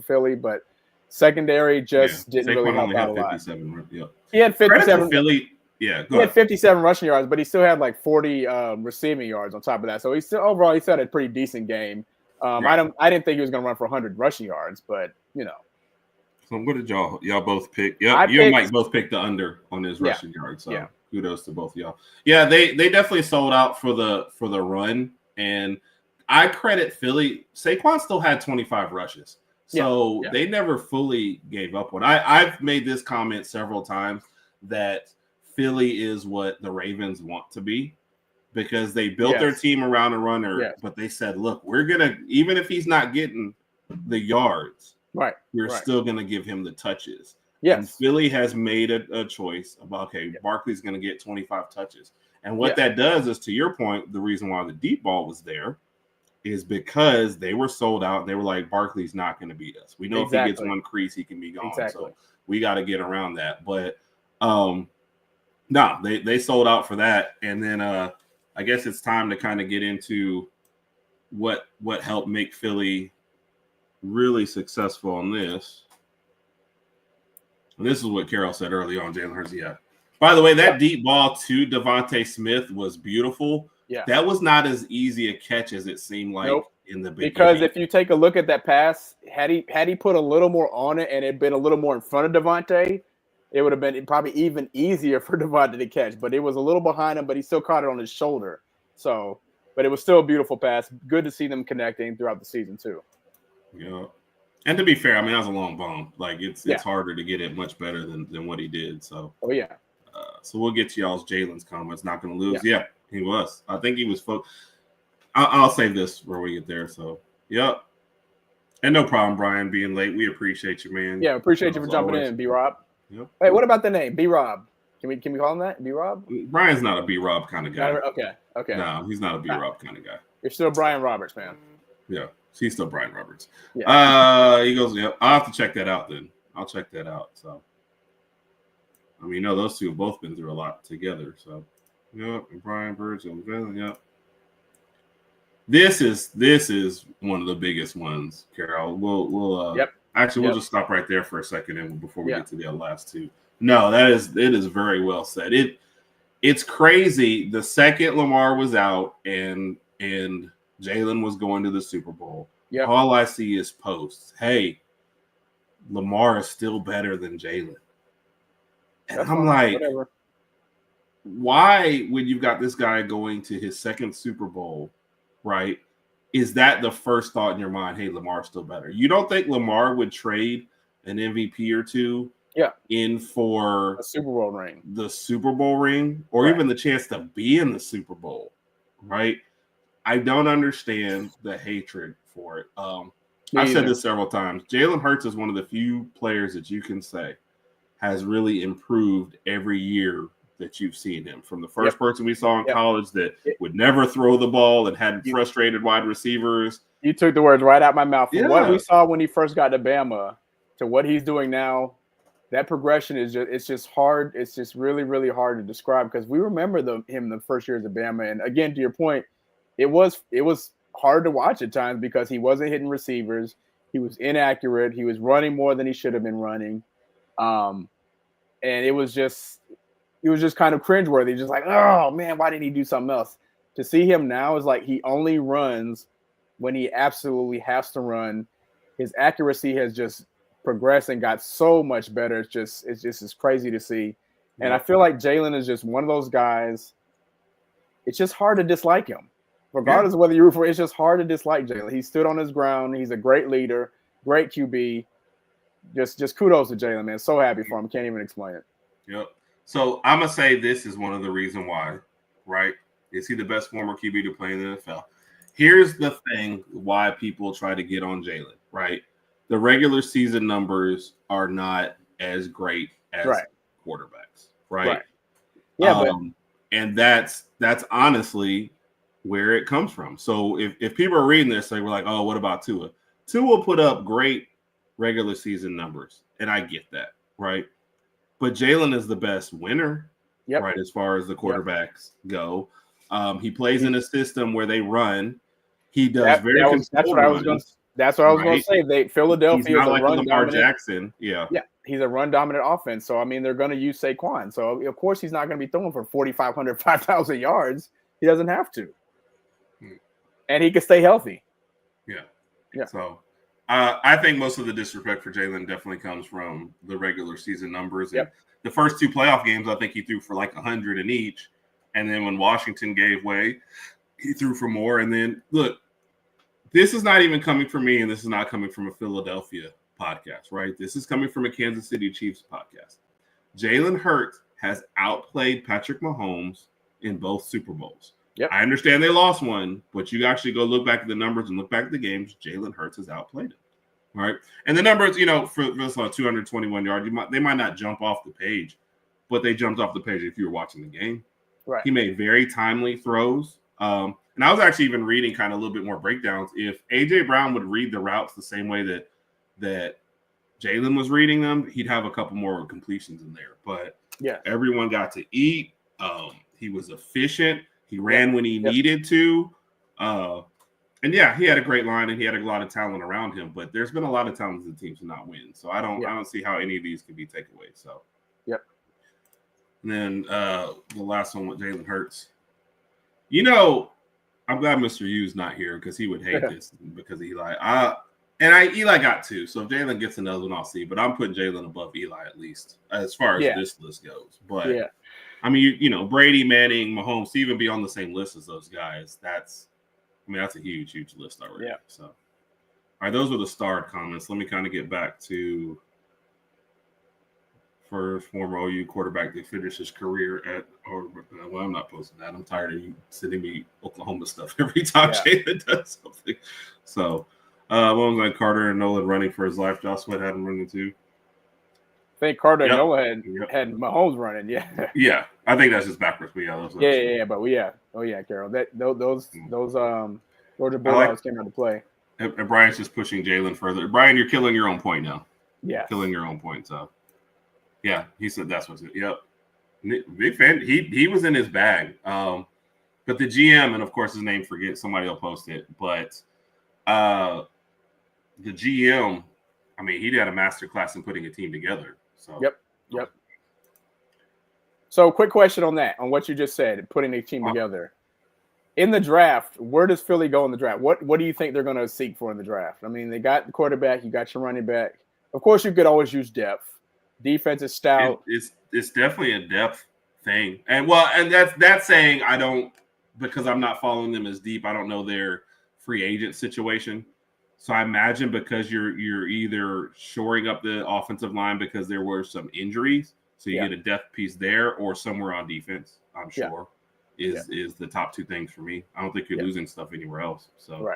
Philly, but secondary just didn't Saquon really help only out had a lot. 57. Yeah. He had 57. Philly. Yeah, he had 57 rushing yards, but he still had like 40 receiving yards on top of that. So he still had a pretty decent game. Right. I didn't think he was going to run for 100 rushing yards, but So what did y'all both pick? Yeah, you and Mike both picked the under on his rushing yards. So kudos to both of y'all. Yeah, they definitely sold out for the run, and I credit Philly. Saquon still had 25 rushes, so they never fully gave up on. I've made this comment several times that Philly is what the Ravens want to be, because they built their team around a runner, but they said, look, we're gonna, even if he's not getting the yards, we're still gonna give him the touches. Yes. And Philly has made a choice about, Barkley's going to get 25 touches. And what that does is, to your point, the reason why the deep ball was there is because they were sold out. They were like, Barkley's not going to beat us. We know if he gets one crease, he can be gone. So we got to get around that. But they sold out for that. And then I guess it's time to kind of get into what helped make Philly really successful on this. And this is what Carol said early on, Jalen Hurts. Yeah. By the way, that deep ball to Devontae Smith was beautiful. Yeah. That was not as easy a catch as it seemed like in the beginning. Because if you take a look at that pass, had he put a little more on it and it been a little more in front of Devontae, it would have been probably even easier for Devontae to catch. But it was a little behind him, but he still caught it on his shoulder. So, but it was still a beautiful pass. Good to see them connecting throughout the season too. Yeah. And to be fair, I mean, that was a long bomb. Like, it's harder to get it much better than what he did. So, so we'll get to y'all's Jalen's comments. Not going to lose. Yeah, he was. I think he was. I'll save this for when we get there. So, And no problem, Brian, being late. We appreciate you, man. Yeah, appreciate you for jumping in, B-Rob. Yep. Hey, what about the name, B-Rob? Can we call him that, B-Rob? Brian's not a B-Rob kind of guy. Okay. No, he's not a B-Rob kind of guy. You're still Brian Roberts, man. Yeah. He's still Brian Roberts. Yeah. He goes, I'll have to check that out then. I'll check that out. So, I mean, those two have both been through a lot together. So, and Brian Birds and This is one of the biggest ones, Carol. We'll just stop right there for a second and before we get to the last two. No, it is very well said. It's crazy. The second Lamar was out and Jalen was going to the Super Bowl. All I see is posts. Hey, Lamar is still better than Jalen. And That's I'm fine. like, Whatever. why, when you've got this guy going to his second Super Bowl, right? Is that the first thought in your mind? Hey, Lamar's still better. You don't think Lamar would trade an MVP or two in for a Super Bowl ring, the Super Bowl ring, or even the chance to be in the Super Bowl, right? I don't understand the hatred for it. I've said this several times. Jalen Hurts is one of the few players that you can say has really improved every year that you've seen him. From the first person we saw in college that would never throw the ball and had frustrated wide receivers. You took the words right out my mouth. From what we saw when he first got to Bama to what he's doing now, that progression is just hard. It's just really, really hard to describe because we remember him the first years of Bama. And again, to your point, it was hard to watch at times because he wasn't hitting receivers. He was inaccurate. He was running more than he should have been running. And it was just kind of cringeworthy. Just like, oh man, why didn't he do something else? To see him now is like he only runs when he absolutely has to run. His accuracy has just progressed and got so much better. It's crazy to see. And I feel like Jalen is just one of those guys. It's just hard to dislike him. Regardless of whether you root for, it's just hard to dislike Jalen. He stood on his ground. He's a great leader, great QB. Just kudos to Jalen, man. So happy for him. Can't even explain it. Yep. So I'm gonna say this is one of the reasons why, right? Is he the best former QB to play in the NFL? Here's the thing: why people try to get on Jalen, right? The regular season numbers are not as great as quarterbacks, right? Yeah, and that's honestly where it comes from. So if people are reading this, they were like, oh, what about Tua? Tua put up great regular season numbers, and I get that, right? But Jalen is the best winner, right, as far as the quarterbacks go. He plays in a system where they run. He does that's what I was going to say. Philadelphia he's not is like a run Lamar dominant. Jackson. Yeah, he's a run dominant offense. So I mean, they're going to use Saquon. So of course he's not going to be throwing for 4,500, 5,000 yards. He doesn't have to, and he can stay healthy. Yeah. So I think most of the disrespect for Jalen definitely comes from the regular season numbers. And the first two playoff games, I think he threw for like 100 in each. And then when Washington gave way, he threw for more. And then, look, this is not even coming from me, and this is not coming from a Philadelphia podcast, right? This is coming from a Kansas City Chiefs podcast. Jalen Hurts has outplayed Patrick Mahomes in both Super Bowls. I understand they lost one, but you actually go look back at the numbers and look back at the games. Jalen Hurts has outplayed him, right? And the numbers, for this 221 yards, they might not jump off the page, but they jumped off the page if you were watching the game. Right. He made very timely throws. And I was actually even reading kind of a little bit more breakdowns. If A.J. Brown would read the routes the same way that Jalen was reading them, he'd have a couple more completions in there. But everyone got to eat. He was efficient. He ran when he needed to. And he had a great line and he had a lot of talent around him. But there's been a lot of talented teams to not win. So I don't see how any of these can be takeaways. So and then the last one with Jalen Hurts. I'm glad Mr. U's not here because he would hate this because of Eli. Eli got two. So if Jalen gets another one, I'll see. But I'm putting Jalen above Eli at least as far as this list goes. But I mean, Brady, Manning, Mahomes, to even be on the same list as those guys, that's a huge, huge list already. Yeah. So, all right, those were the starred comments. Let me kind of get back to first former OU quarterback that finished his career I'm not posting that. I'm tired of you sending me Oklahoma stuff every time Jalen does something. So, what was that? Carter and Nolan running for his life. Josh Sweat had him running too. I think Carter and Noah had Mahomes running. Yeah. I think that's just backwards. But Carol. Those Georgia Bulldogs came out to play. And Brian's just pushing Jalen further. Brian, you're killing your own point now. Yeah, killing your own point. So, he said that's what's it. Yep, big fan. He was in his bag. But the GM, and of course his name somebody will post it. But the GM, I mean, he had a master class in putting a team together. So Yep. So, quick question on what you just said, putting a team together. In the draft, where does Philly go in the draft? What do you think they're going to seek for in the draft? I mean, they got the quarterback, you got your running back. Of course, you could always use depth. Defense is stout. It's definitely a depth thing, and that's saying I don't, because I'm not following them as deep. I don't know their free agent situation. So I imagine because you're either shoring up the offensive line because there were some injuries, so you get a depth piece there, or somewhere on defense. I'm sure is the top two things for me. I don't think you're losing stuff anywhere else. So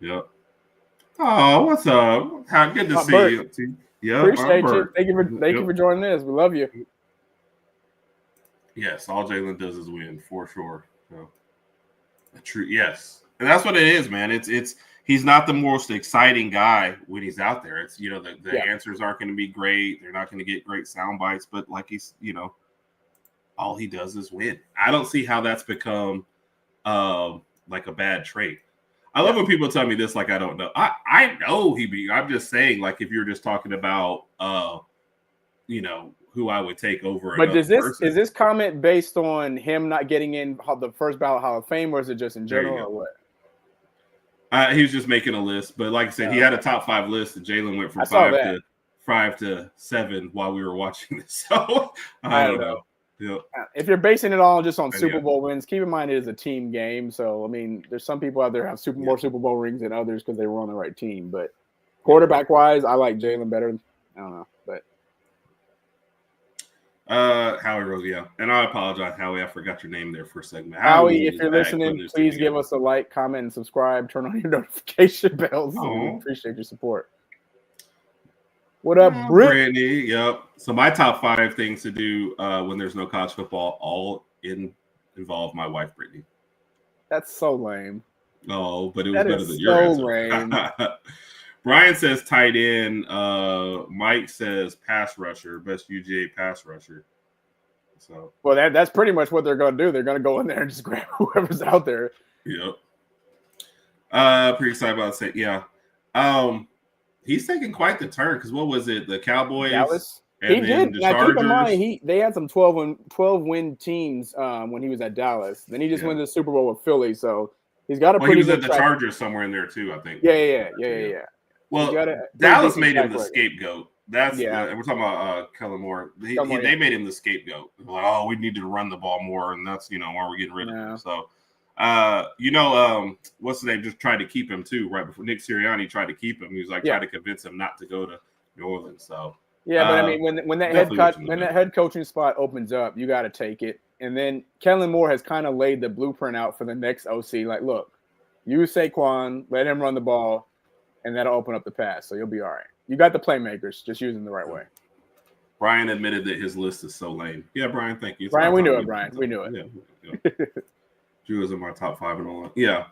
Yep. Oh, what's up? How good to see you. Yeah, appreciate you. Thank you for joining us. We love you. Yes, all Jalen does is win for sure. So, true. Yes, and that's what it is, man. It's he's not the most exciting guy when he's out there. It's the answers aren't going to be great. They're not going to get great sound bites, but like he's all he does is win. I don't see how that's become like a bad trait. I love when people tell me this like I don't know. I know I'm just saying, like, if you're just talking about who I would take over. But is this comment based on him not getting in the first ballot Hall of Fame, or is it just in general, or what? He was just making a list, but like I said, he had a top 5 list, and Jalen went from 5 to 7 while we were watching this. So I don't know. Yeah. If you're basing it all just on Super Bowl wins, keep in mind it is a team game. So I mean, there's some people out there have more Super Bowl rings than others because they were on the right team. But quarterback wise, I like Jalen better. I don't know, but Howie Rose, and I apologize, Howie. I forgot your name there for a segment. Howie, if you're listening, please give us a like, comment, and subscribe. Turn on your notification bells. We appreciate your support. What up, Brittany? Yep. So my top 5 things to do when there's no college football all involve my wife, Brittany. That's so lame. Oh, but it was better than your answer. Lame. Brian says tight end. Mike says pass rusher, best UGA pass rusher. So that's pretty much what they're going to do. They're going to go in there and just grab whoever's out there. Yep. Pretty excited about it. Yeah. He's taking quite the turn because what was it? The Cowboys. Dallas. He did. Now keep in mind, they had some 12 win teams when he was at Dallas. Then he just went to the Super Bowl with Philly. So he's got a pretty. He was at the Chargers somewhere in there too, I think. Yeah. Well, Dallas made him the scapegoat. That's and we're talking about Kellen Moore. They made him the scapegoat. Like, oh, we needed to run the ball more, and that's why we're getting rid of him. So, what's the name? Just tried to keep him too. Right before Nick Sirianni tried to keep him, he was like trying to convince him not to go to New Orleans. So but I mean, when that head coaching spot opens up, you got to take it. And then Kellen Moore has kind of laid the blueprint out for the next OC. Like, look, use Saquon, let him run the ball, and that'll open up the pass. So you'll be all right. You got the playmakers, just use them the right way. Brian admitted that his list is so lame. Yeah, Brian, thank you. Brian, we knew it, Brian. We knew it. Yeah. Drew is in my top 5 and all. Yeah.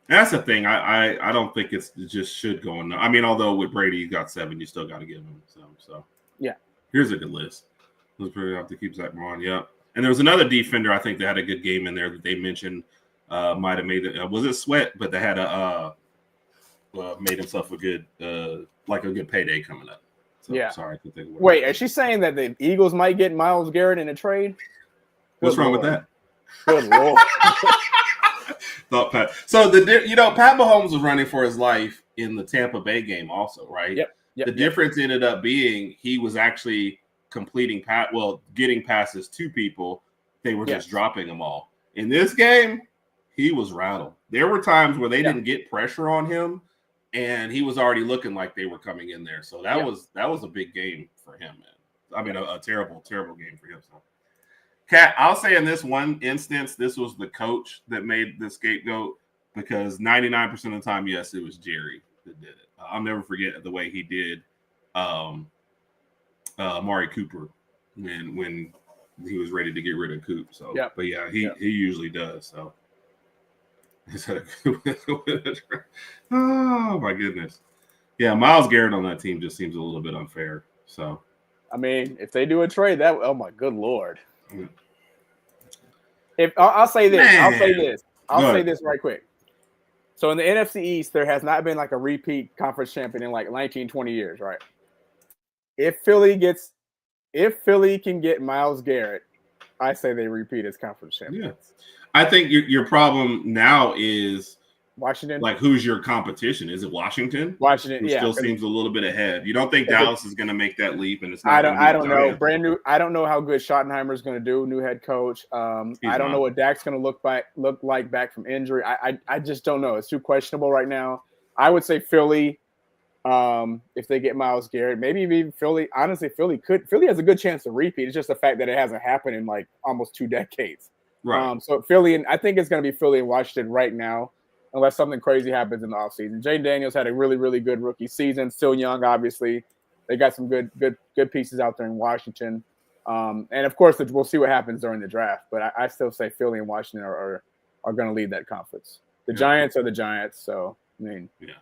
That's the thing. I don't think it just should go in. I mean, although with Brady, you got 7, you still got to give him some. So yeah. Here's a good list. Let's probably have to keep Zach Moran. Yeah. And there was another defender, I think, that had a good game in there that they mentioned might have made it. Was it Sweat? But they had made himself a good good payday coming up. So, sorry, I couldn't think of what. Wait, is she saying that the Eagles might get Myles Garrett in a trade? What's wrong with that? Good Lord. Thought Pat. So Pat Mahomes was running for his life in the Tampa Bay game also, right? Yep. The difference ended up being he was actually getting passes to people. They were just dropping them all. In this game, he was rattled. There were times where they didn't get pressure on him, and he was already looking like they were coming in there. So that was a big game for him, man. I mean, a terrible, terrible game for him. So, Kat, I'll say in this one instance, this was the coach that made the scapegoat because 99% of the time, yes, it was Jerry that did it. I'll never forget the way he did Amari Cooper when he was ready to get rid of Coop. So, but he usually does. So, oh my goodness, Myles Garrett on that team just seems a little bit unfair. So, I mean, if they do a trade, oh my good Lord. If I'll say this, I'll say this right quick. So in the NFC East, there has not been like a repeat conference champion in like 19, 20 years, right? If Philly can get Myles Garrett, I say they repeat as conference champions. Yeah. I think your problem now is Washington. Like, who's your competition? Is it Washington? Washington, Who yeah. still seems a little bit ahead. You don't think Dallas is going to make that leap, and it's not. I don't know. Brand new. I don't know how good Schottenheimer is going to do. New head coach. I don't know what Dak's going to look like back from injury. I just don't know. It's too questionable right now. I would say Philly. If they get Myles Garrett, maybe even Philly. Honestly, Philly has a good chance to repeat. It's just the fact that it hasn't happened in like almost 2 decades. Right. So Philly, and I think it's going to be Philly and Washington right now, unless something crazy happens in the offseason. Jane Daniels had a really, really good rookie season. Still young, obviously. They got some good pieces out there in Washington. And of course, we'll see what happens during the draft. But I still say Philly and Washington are going to lead that conference. The Giants are the Giants. So I mean, yeah.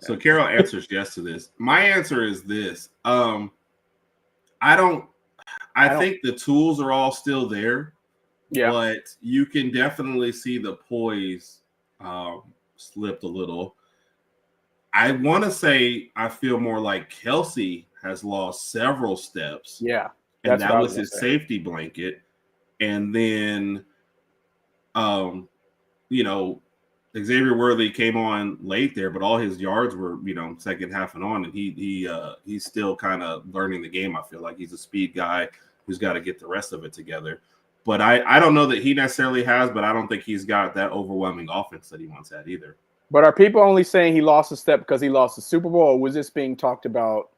So Carol answers yes to this. My answer is this. I think the tools are all still there. Yeah. But you can definitely see the poise slipped a little. I want to say I feel more like Kelsey has lost several steps. Yeah. And that was his safety blanket. And then Xavier Worthy came on late there, but all his yards were, second half and on, and he's still kind of learning the game. I feel like he's a speed guy who's got to get the rest of it together. But I don't know that he necessarily has, but I don't think he's got that overwhelming offense that he once had either. But are people only saying he lost a step because he lost the Super Bowl, or was this being talked about?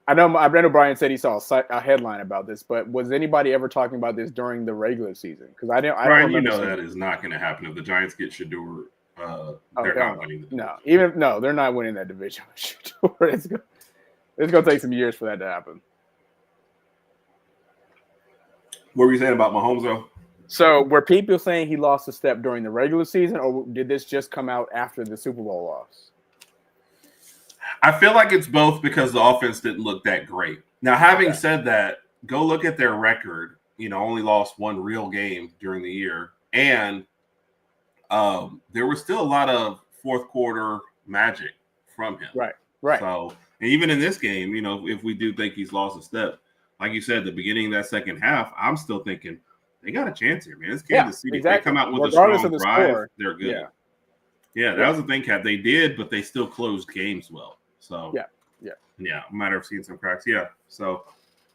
I know Brian said he saw a headline about this, but was anybody ever talking about this during the regular season? Because I don't. Brian, that is not going to happen if the Giants get Shedeur. They're not winning. They're not winning that division with Shedeur. It's going to take some years for that to happen. What were you saying about Mahomes, though? So were people saying he lost a step during the regular season, or did this just come out after the Super Bowl loss? I feel like it's both because the offense didn't look that great. Now, having said that, go look at their record. Only lost one real game during the year. And there was still a lot of fourth quarter magic from him. Right. So, and even in this game, if we do think he's lost a step, like you said, the beginning of that second half, I'm still thinking they got a chance here, man. It's Kansas City. Exactly. They come out with regardless a strong of the drive, score, they're good. Yeah, that was the thing, Kat. They did, but they still closed games well. So a matter of seeing some cracks. Yeah. So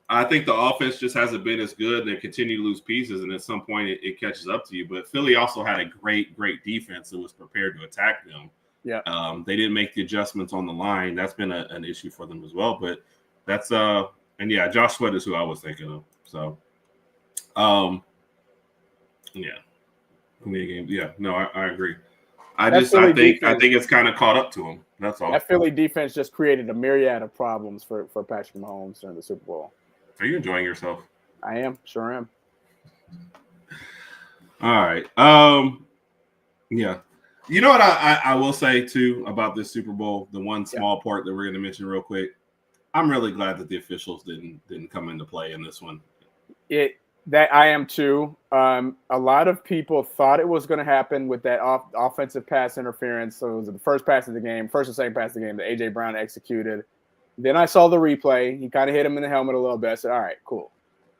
I think the offense just hasn't been as good. They continue to lose pieces, and at some point it catches up to you. But Philly also had a great defense that was prepared to attack them. Yeah. They didn't make the adjustments on the line. That's been an issue for them as well. But that's Josh Sweat is who I was thinking of. So I agree. I think it's kind of caught up to him. That's all. That Philly defense just created a myriad of problems for Patrick Mahomes during the Super Bowl. Are you enjoying yourself? I am. Sure am. All right. Yeah. You know what I will say too about this Super Bowl, the one small part that we're going to mention real quick. I'm really glad that the officials didn't come into play in this one. That I am too. A lot of people thought it was going to happen with that offensive pass interference. So it was the first and second pass of the game that A.J. Brown executed. Then I saw the replay. He kind of hit him in the helmet a little bit. I said, all right, cool.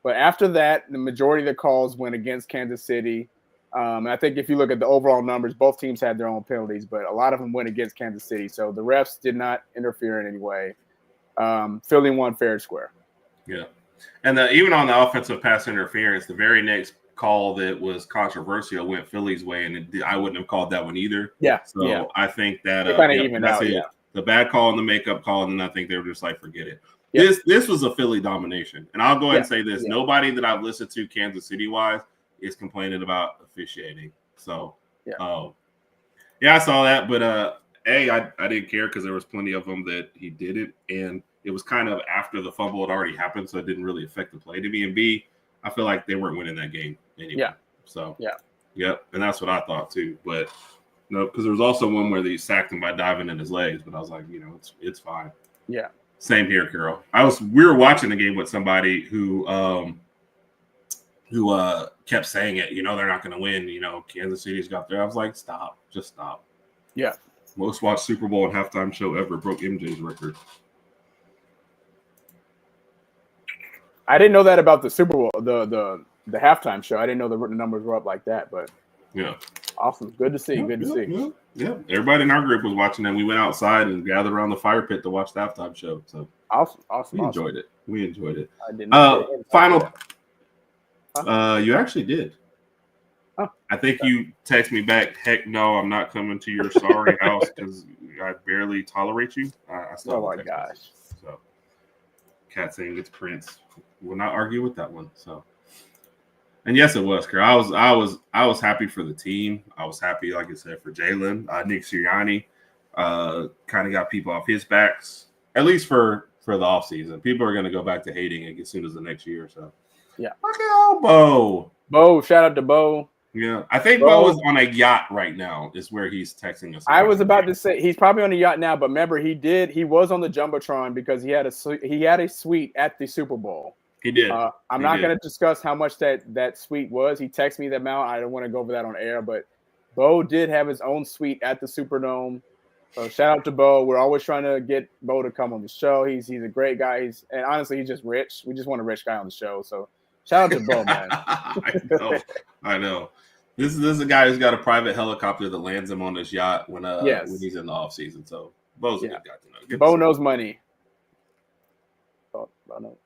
But after that, the majority of the calls went against Kansas City. I think if you look at the overall numbers, both teams had their own penalties, but a lot of them went against Kansas City. So the refs did not interfere in any way. Philly won fair and square. Yeah. And even on the offensive pass interference, the very next call that was controversial went Philly's way, and I wouldn't have called that one either. Yeah. So I think that kind of even out. Yeah. The bad call and the makeup call, and then I think they were just like, forget it. Yep. This was a Philly domination, and I'll go ahead and say this: nobody that I've listened to Kansas City wise is complaining about officiating. So I saw that, but I didn't care because there was plenty of them that he did it, and it was kind of after the fumble had already happened, so it didn't really affect the play to me. And B, I feel like they weren't winning that game anyway. Yeah. So and that's what I thought too. But no, because there was also one where they sacked him by diving in his legs, but I was like, it's fine. Yeah. Same here, Carol. We were watching the game with somebody who kept saying it. They're not going to win. Kansas City's got there. I was like, stop, just stop. Yeah. Most watched Super Bowl and halftime show ever, broke MJ's record. I didn't know that about the Super Bowl, the halftime show. I didn't know the numbers were up like that, but Yeah. Awesome. Good to see. Good to see. Yeah. Everybody in our group was watching, and we went outside and gathered around the fire pit to watch the halftime show. So awesome. We enjoyed it. I did not final. You actually did. Oh, I think you text me back. Heck no, I'm not coming to your sorry house because I barely tolerate you. I still oh my gosh. Message. So, Cat saying it's Prince. We'll not argue with that one. So. And yes, it was, Kerr. I was happy for the team. I was happy, like I said, for Jalen. Nick Sirianni kind of got people off his backs, at least for the offseason. People are going to go back to hating it as soon as the next year. So, yeah. Look at Bo. Bo, shout out to Bo. Yeah, I think Bo is on a yacht right now. Is where he's texting us. I was about to say he's probably on a yacht now, but remember he was on the jumbotron because he had a suite at the Super Bowl. He did. I'm not going to discuss how much that suite was. He texted me the amount. I don't want to go over that on air, but Bo did have his own suite at the Superdome. So shout out to Bo. We're always trying to get Bo to come on the show. He's a great guy. And honestly, he's just rich. We just want a rich guy on the show. So shout out to Bo, man. I know. This is a guy who's got a private helicopter that lands him on his yacht when he's in the off season. So Bo's a good guy to know. Bo knows money. Bo knows.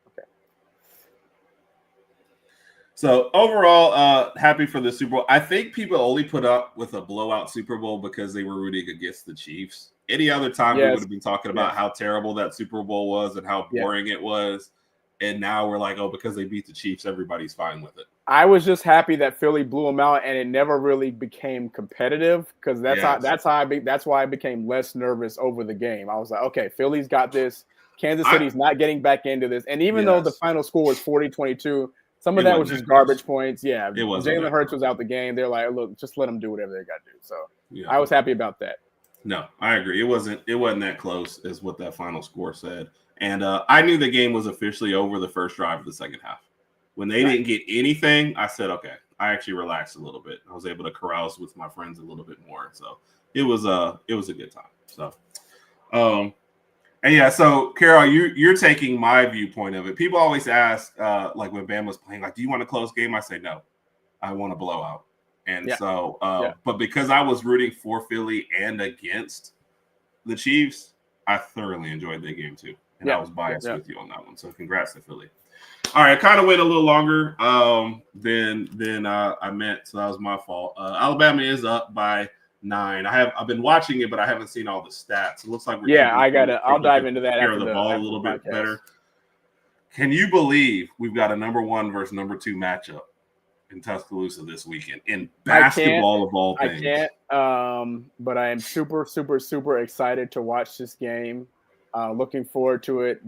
So overall, happy for the Super Bowl. I think people only put up with a blowout Super Bowl because they were rooting against the Chiefs. Any other time we would have been talking about how terrible that Super Bowl was and how boring it was. And now we're like, oh, because they beat the Chiefs, everybody's fine with it. I was just happy that Philly blew them out, and it never really became competitive because that's why I became less nervous over the game. I was like, okay, Philly's got this. Kansas City's not getting back into this. And even though the final score was 40-22, some of that was just garbage points. Yeah, Jalen Hurts was out the game. They're like, look, just let them do whatever they got to do. So I was happy about that. No, I agree. It wasn't that close as what that final score said. And I knew the game was officially over the first drive of the second half. When they didn't get anything, I said, okay. I actually relaxed a little bit. I was able to carouse with my friends a little bit more. So it was a good time. So and yeah, so Carol, you're taking my viewpoint of it. People always ask, like when Bam was playing, like, do you want a close game? I say no, I want a blowout. And but because I was rooting for Philly and against the Chiefs, I thoroughly enjoyed that game too. And I was biased with you on that one. So congrats to Philly. All right, I kind of went a little longer than I meant, so that was my fault. Alabama is up by 9. I've been watching it, but I haven't seen all the stats. It looks like I'll dive into that after the ball a little bit better. Can you believe we've got a number 1 versus number 2 matchup in Tuscaloosa this weekend in basketball of all things? I can't, but I am super, super, super excited to watch this game. Looking forward to it.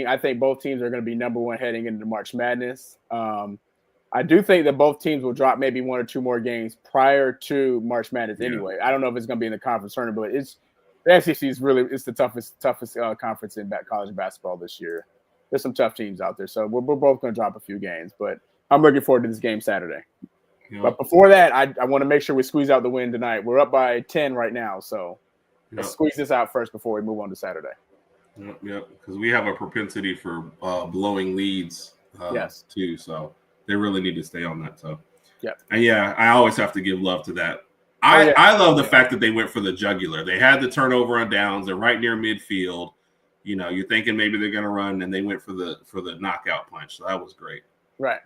I think both teams are going to be number 1 heading into March Madness. I do think that both teams will drop maybe 1 or 2 more games prior to March Madness anyway. I don't know if it's going to be in the conference tournament, but the SEC is the toughest conference in college basketball this year. There's some tough teams out there, so we're both going to drop a few games. But I'm looking forward to this game Saturday. Yep. But before that, I want to make sure we squeeze out the win tonight. We're up by 10 right now, so let's squeeze this out first before we move on to Saturday. Yep, because we have a propensity for blowing leads too, so they really need to stay on that. So, and I always have to give love to that. I love the fact that they went for the jugular. They had the turnover on downs. They're right near midfield. You know, you're thinking maybe they're going to run, and they went for the knockout punch. So that was great. Right.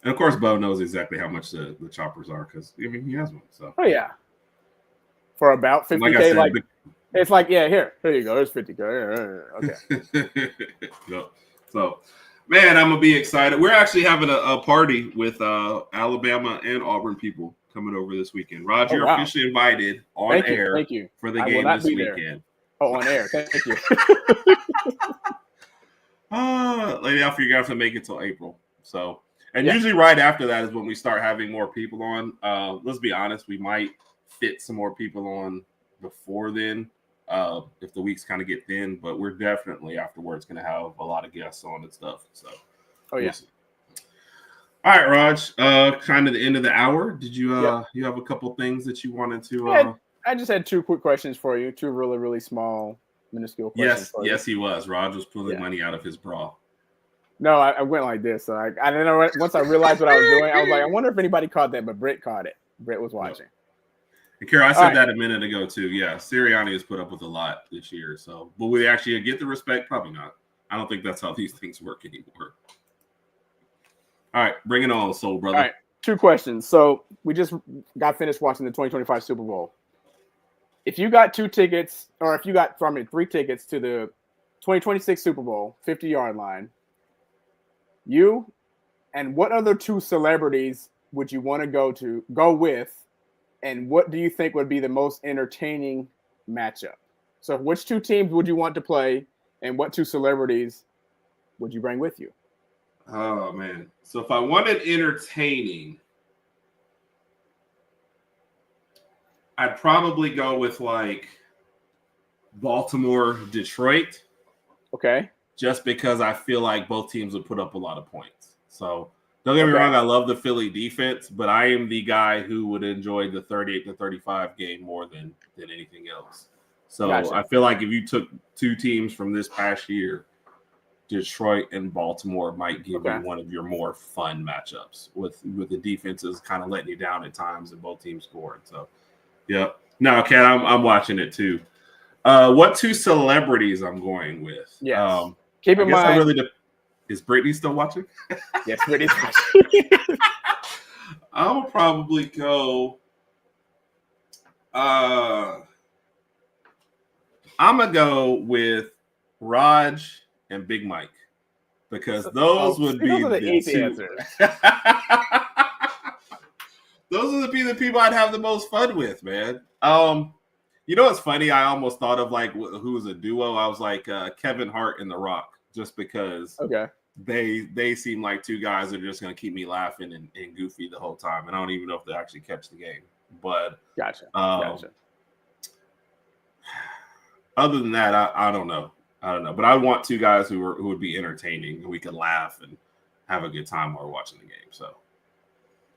And of course, Bo knows exactly how much the choppers are because he has one. So. Oh yeah. For about 50K, it's like, here you go. There's 50K. Okay. So, man, I'm going to be excited. We're actually having a party with Alabama and Auburn people coming over this weekend. Rodg, you're officially invited on air for the game this weekend. Oh, on air. Thank you. Lady Alfred, you're going to have to make it till April. So, and usually right after that is when we start having more people on. Let's be honest, we might fit some more people on before then. If the weeks kind of get thin, but we're definitely afterwards going to have a lot of guests on and stuff. So, All right, Rodg. Kind of the end of the hour. Did you you have a couple things that you wanted to? I just had 2 quick questions for you. 2 really, really small, minuscule questions. Yes, he was. Rodg was pulling money out of his bra. No, I went like this. So I don't know. Once I realized what I was doing, I was like, I wonder if anybody caught that, but Britt caught it. Britt was watching. And Carol, I said that a minute ago too. Yeah, Sirianni has put up with a lot this year. So, will we actually get the respect? Probably not. I don't think that's how these things work anymore. All right, bring it on, soul brother. All right, 2 questions. So we just got finished watching the 2025 Super Bowl. If you got 2 tickets, or if you got 3 tickets to the 2026 Super Bowl, 50-yard line, you and what other 2 celebrities would you want to go with, and what do you think would be the most entertaining matchup? So which 2 teams would you want to play, and what 2 celebrities would you bring with you? Oh, man. So if I wanted entertaining, I'd probably go with like Baltimore, Detroit. Okay. Just because I feel like both teams would put up a lot of points. So don't get me wrong, I love the Philly defense, but I am the guy who would enjoy the 38-35 game more than anything else. So gotcha. I feel like if you took 2 teams from this past year, Detroit and Baltimore might give you one of your more fun matchups with the defenses kind of letting you down at times and both teams scoring. So, yeah. No, Kat, I'm watching it too. What 2 celebrities I'm going with? Yes. Keep in mind. Is Brittany still watching? Yes, Brittany's watching. I'll probably go. I'm gonna go with Raj and Big Mike because those would be the easy answer. Those would be the people I'd have the most fun with, man. You know what's funny? I almost thought of like who was a duo. I was like Kevin Hart and The Rock, just because they seem like 2 guys that are just going to keep me laughing and goofy the whole time. And I don't even know if they actually catch the game. But gotcha. Other than that, I don't know. But I want 2 guys who would be entertaining and we could laugh and have a good time while we're watching the game. So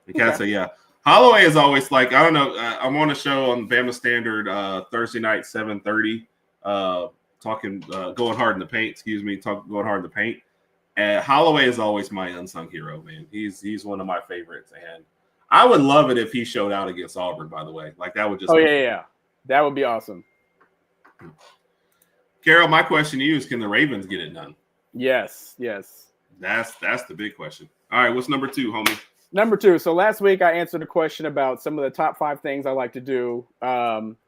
the cat say, yeah. Holloway is always like, I don't know. I'm on a show on Bama Standard Thursday night, 7:30, talking, going hard in the paint. Going hard in the paint. And Holloway is always my unsung hero, man. He's one of my favorites, and I would love it if he showed out against Auburn. By the way, like that would just. That would be awesome. Carol, my question to you is: can the Ravens get it done? Yes. That's the big question. All right, what's number 2, homie? Number 2. So last week I answered a question about some of the top 5 things I like to do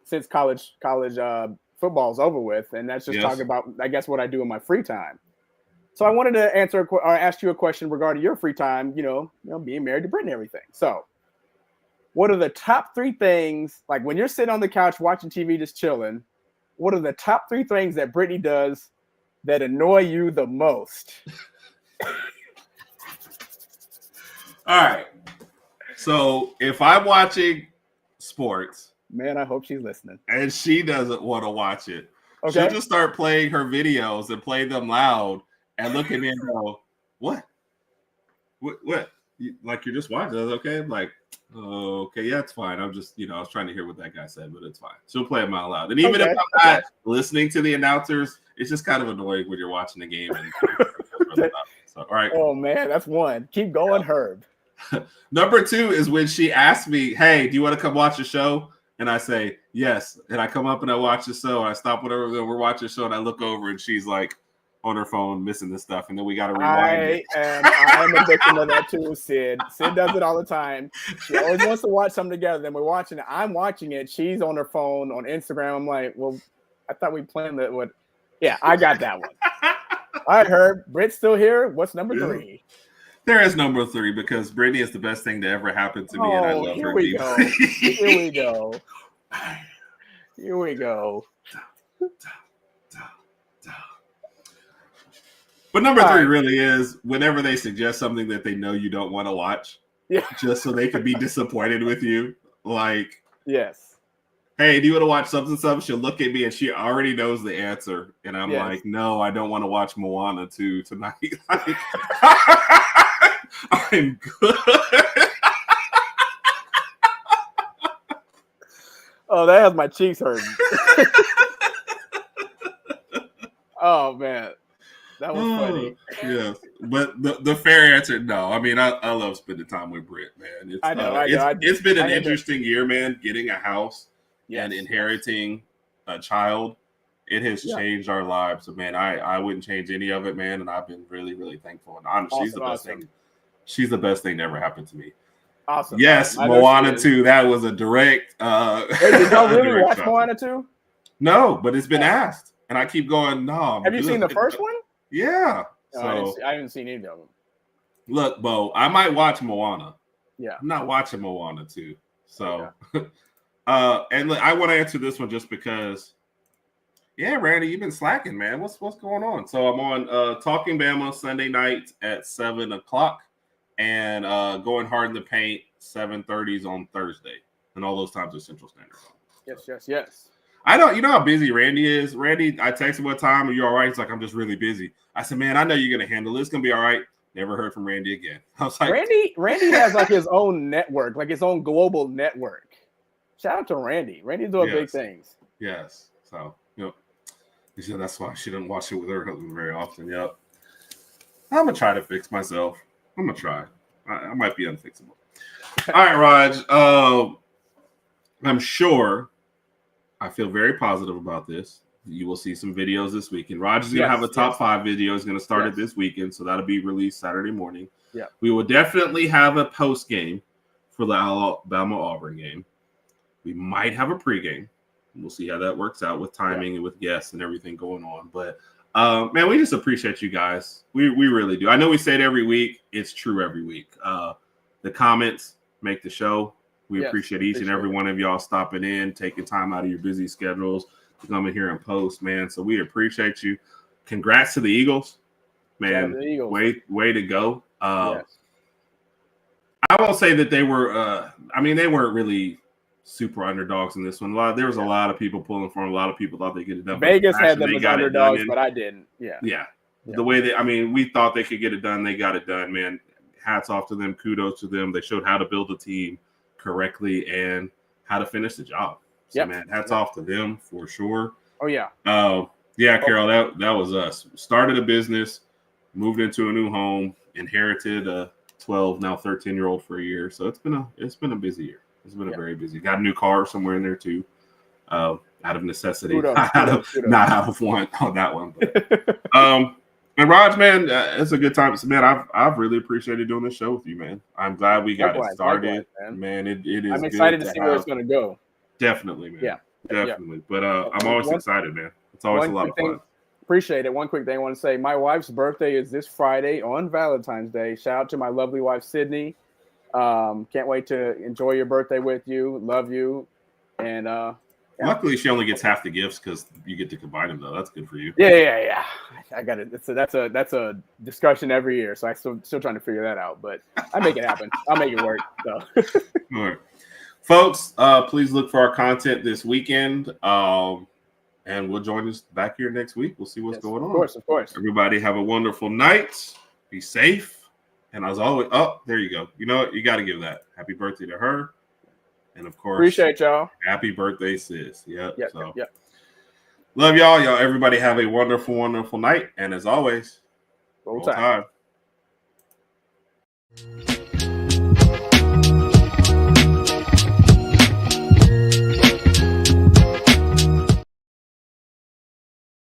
since college football's over with, and that's just talking about, I guess, what I do in my free time. So I wanted to ask you a question regarding your free time. You know, being married to Britt and everything. So, what are the top 3 things, like when you're sitting on the couch watching TV, just chilling? What are the top 3 things that Brittany does that annoy you the most? All right. So if I'm watching sports, man, I hope she's listening, and she doesn't want to watch it, she'll just start playing her videos and play them loud and look at me and go, "What? Like you're just watching? That's okay?" I'm like, "Oh, okay, yeah, it's fine. I'm just, I was trying to hear what that guy said, but it's fine." She'll play them out loud, and even if I'm not listening to the announcers, it's just kind of annoying when you're watching the game. And so, all right. Oh man, that's 1. Keep going, Herb. Number 2 is when she asks me, "Hey, do you want to come watch the show?" And I say yes, and I come up and I watch the show, and I stop whatever we're watching the show, and I look over, and she's like on her phone missing this stuff, and then we got to rewind. I'm a victim of that too, Sid. Sid does it all the time. She always wants to watch something together. Then we're watching it. I'm watching it. She's on her phone on Instagram. I'm like, well, I thought we planned that. What? Yeah, I got that one. All right, Herb. Britt's still here. What's number 3? There is number 3 because Brittany is the best thing to ever happen to me, and I love her deeply. Here we go. Here we go. But number 3 really is whenever they suggest something that they know you don't want to watch, just so they can be disappointed with you. Like, yes. Hey, do you want to watch something? She'll look at me and she already knows the answer. And I'm like, no, I don't want to watch Moana 2 tonight. Like, I'm good. Oh, that has my cheeks hurting. Oh, man. That was funny. Yes, but the fair answer, no. I mean, I love spending time with Britt, man. It's, I know. It's been an interesting year, man. Getting a house and Yes. inheriting a child, it has changed our lives. So, man, I wouldn't change any of it, man. And I've been really, really thankful. And honestly, she's the best thing. She's the best thing that ever happened to me. Awesome. Yes, Moana 2. That was a direct. Wait, did y'all really watch Moana 2? No, but it's been asked, and I keep going. No. Have you seen the first one? Yeah. No, I haven't seen any of them. Look, Bo, I might watch Moana. Yeah. I'm not watching Moana 2. So, and look, I want to answer this one just because. Yeah, Randy, you've been slacking, man. What's going on? So I'm on Talking Bama Sunday night at 7:00, and Going Hard in the Paint 7:30s on Thursday, and all those times are Central Standard Time. Yes. I know, you know how busy Randy is. Randy, I texted him what time, are you all right? He's like, I'm just really busy. I said, man, I know you're gonna handle it. It's gonna be all right. Never heard from Randy again. I was like, Randy has like his own network, like his own global network. Shout out to Randy. Randy's doing big things. Yes. So, he said that's why she didn't watch it with her husband very often. Yep. I'm gonna try to fix myself. I'm gonna try. I might be unfixable. All right, Raj. I'm sure. I feel very positive about this. You will see some videos this weekend. Raj is going to have a top 5 video. He's going to start it this weekend, so that'll be released Saturday morning. Yeah. We will definitely have a post game for the Alabama Auburn game. We might have a pregame. We'll see how that works out with timing and with guests and everything going on. But man, we just appreciate you guys. We really do. I know we say it every week. It's true every week. The comments make the show. We appreciate each and every one of y'all stopping in, taking time out of your busy schedules to come in here and post, man. So we appreciate you. Congrats to the Eagles, man. The Eagles. Way to go. I won't say that they were. They weren't really super underdogs in this one. There was a lot of people pulling for them. A lot of people thought they could have done. Vegas had them as underdogs, but I didn't. Yeah. The way we thought they could get it done. They got it done, man. Hats off to them. Kudos to them. They showed how to build a team correctly and how to finish the job. So man, hats off to them for sure. Oh yeah. Carol, that was us. Started a business, moved into a new home, inherited a 12, now 13-year-old for a year. So it's been a busy year. It's been a very busy. Got a new car somewhere in there too. Out of necessity. Not out of want on that one. But, and Raj, man, it's a good time. So, man, I've really appreciated doing this show with you, man. I'm glad we got it started. Man, it is. I'm excited to see where it's going to go. Definitely, man. Yeah. Definitely. But I'm always excited, man. It's always a lot of fun. Appreciate it. One quick thing I want to say. My wife's birthday is this Friday on Valentine's Day. Shout out to my lovely wife, Sydney. Can't wait to enjoy your birthday with you. Love you. And luckily, she only gets half the gifts because you get to combine them, though. That's good for you. Yeah. I got it. That's a discussion every year, so I'm still trying to figure that out. But I make it happen. I'll make it work. So. All right, folks. Please look for our content this weekend, and we'll join us back here next week. We'll see what's going on. Of course. Everybody have a wonderful night. Be safe. And as always, there you go. You know what? You got to give that. Happy birthday to her. And of course, appreciate y'all. Happy birthday, sis. Yep. Yep. Love y'all. Everybody have a wonderful, wonderful night. And as always, roll Tide.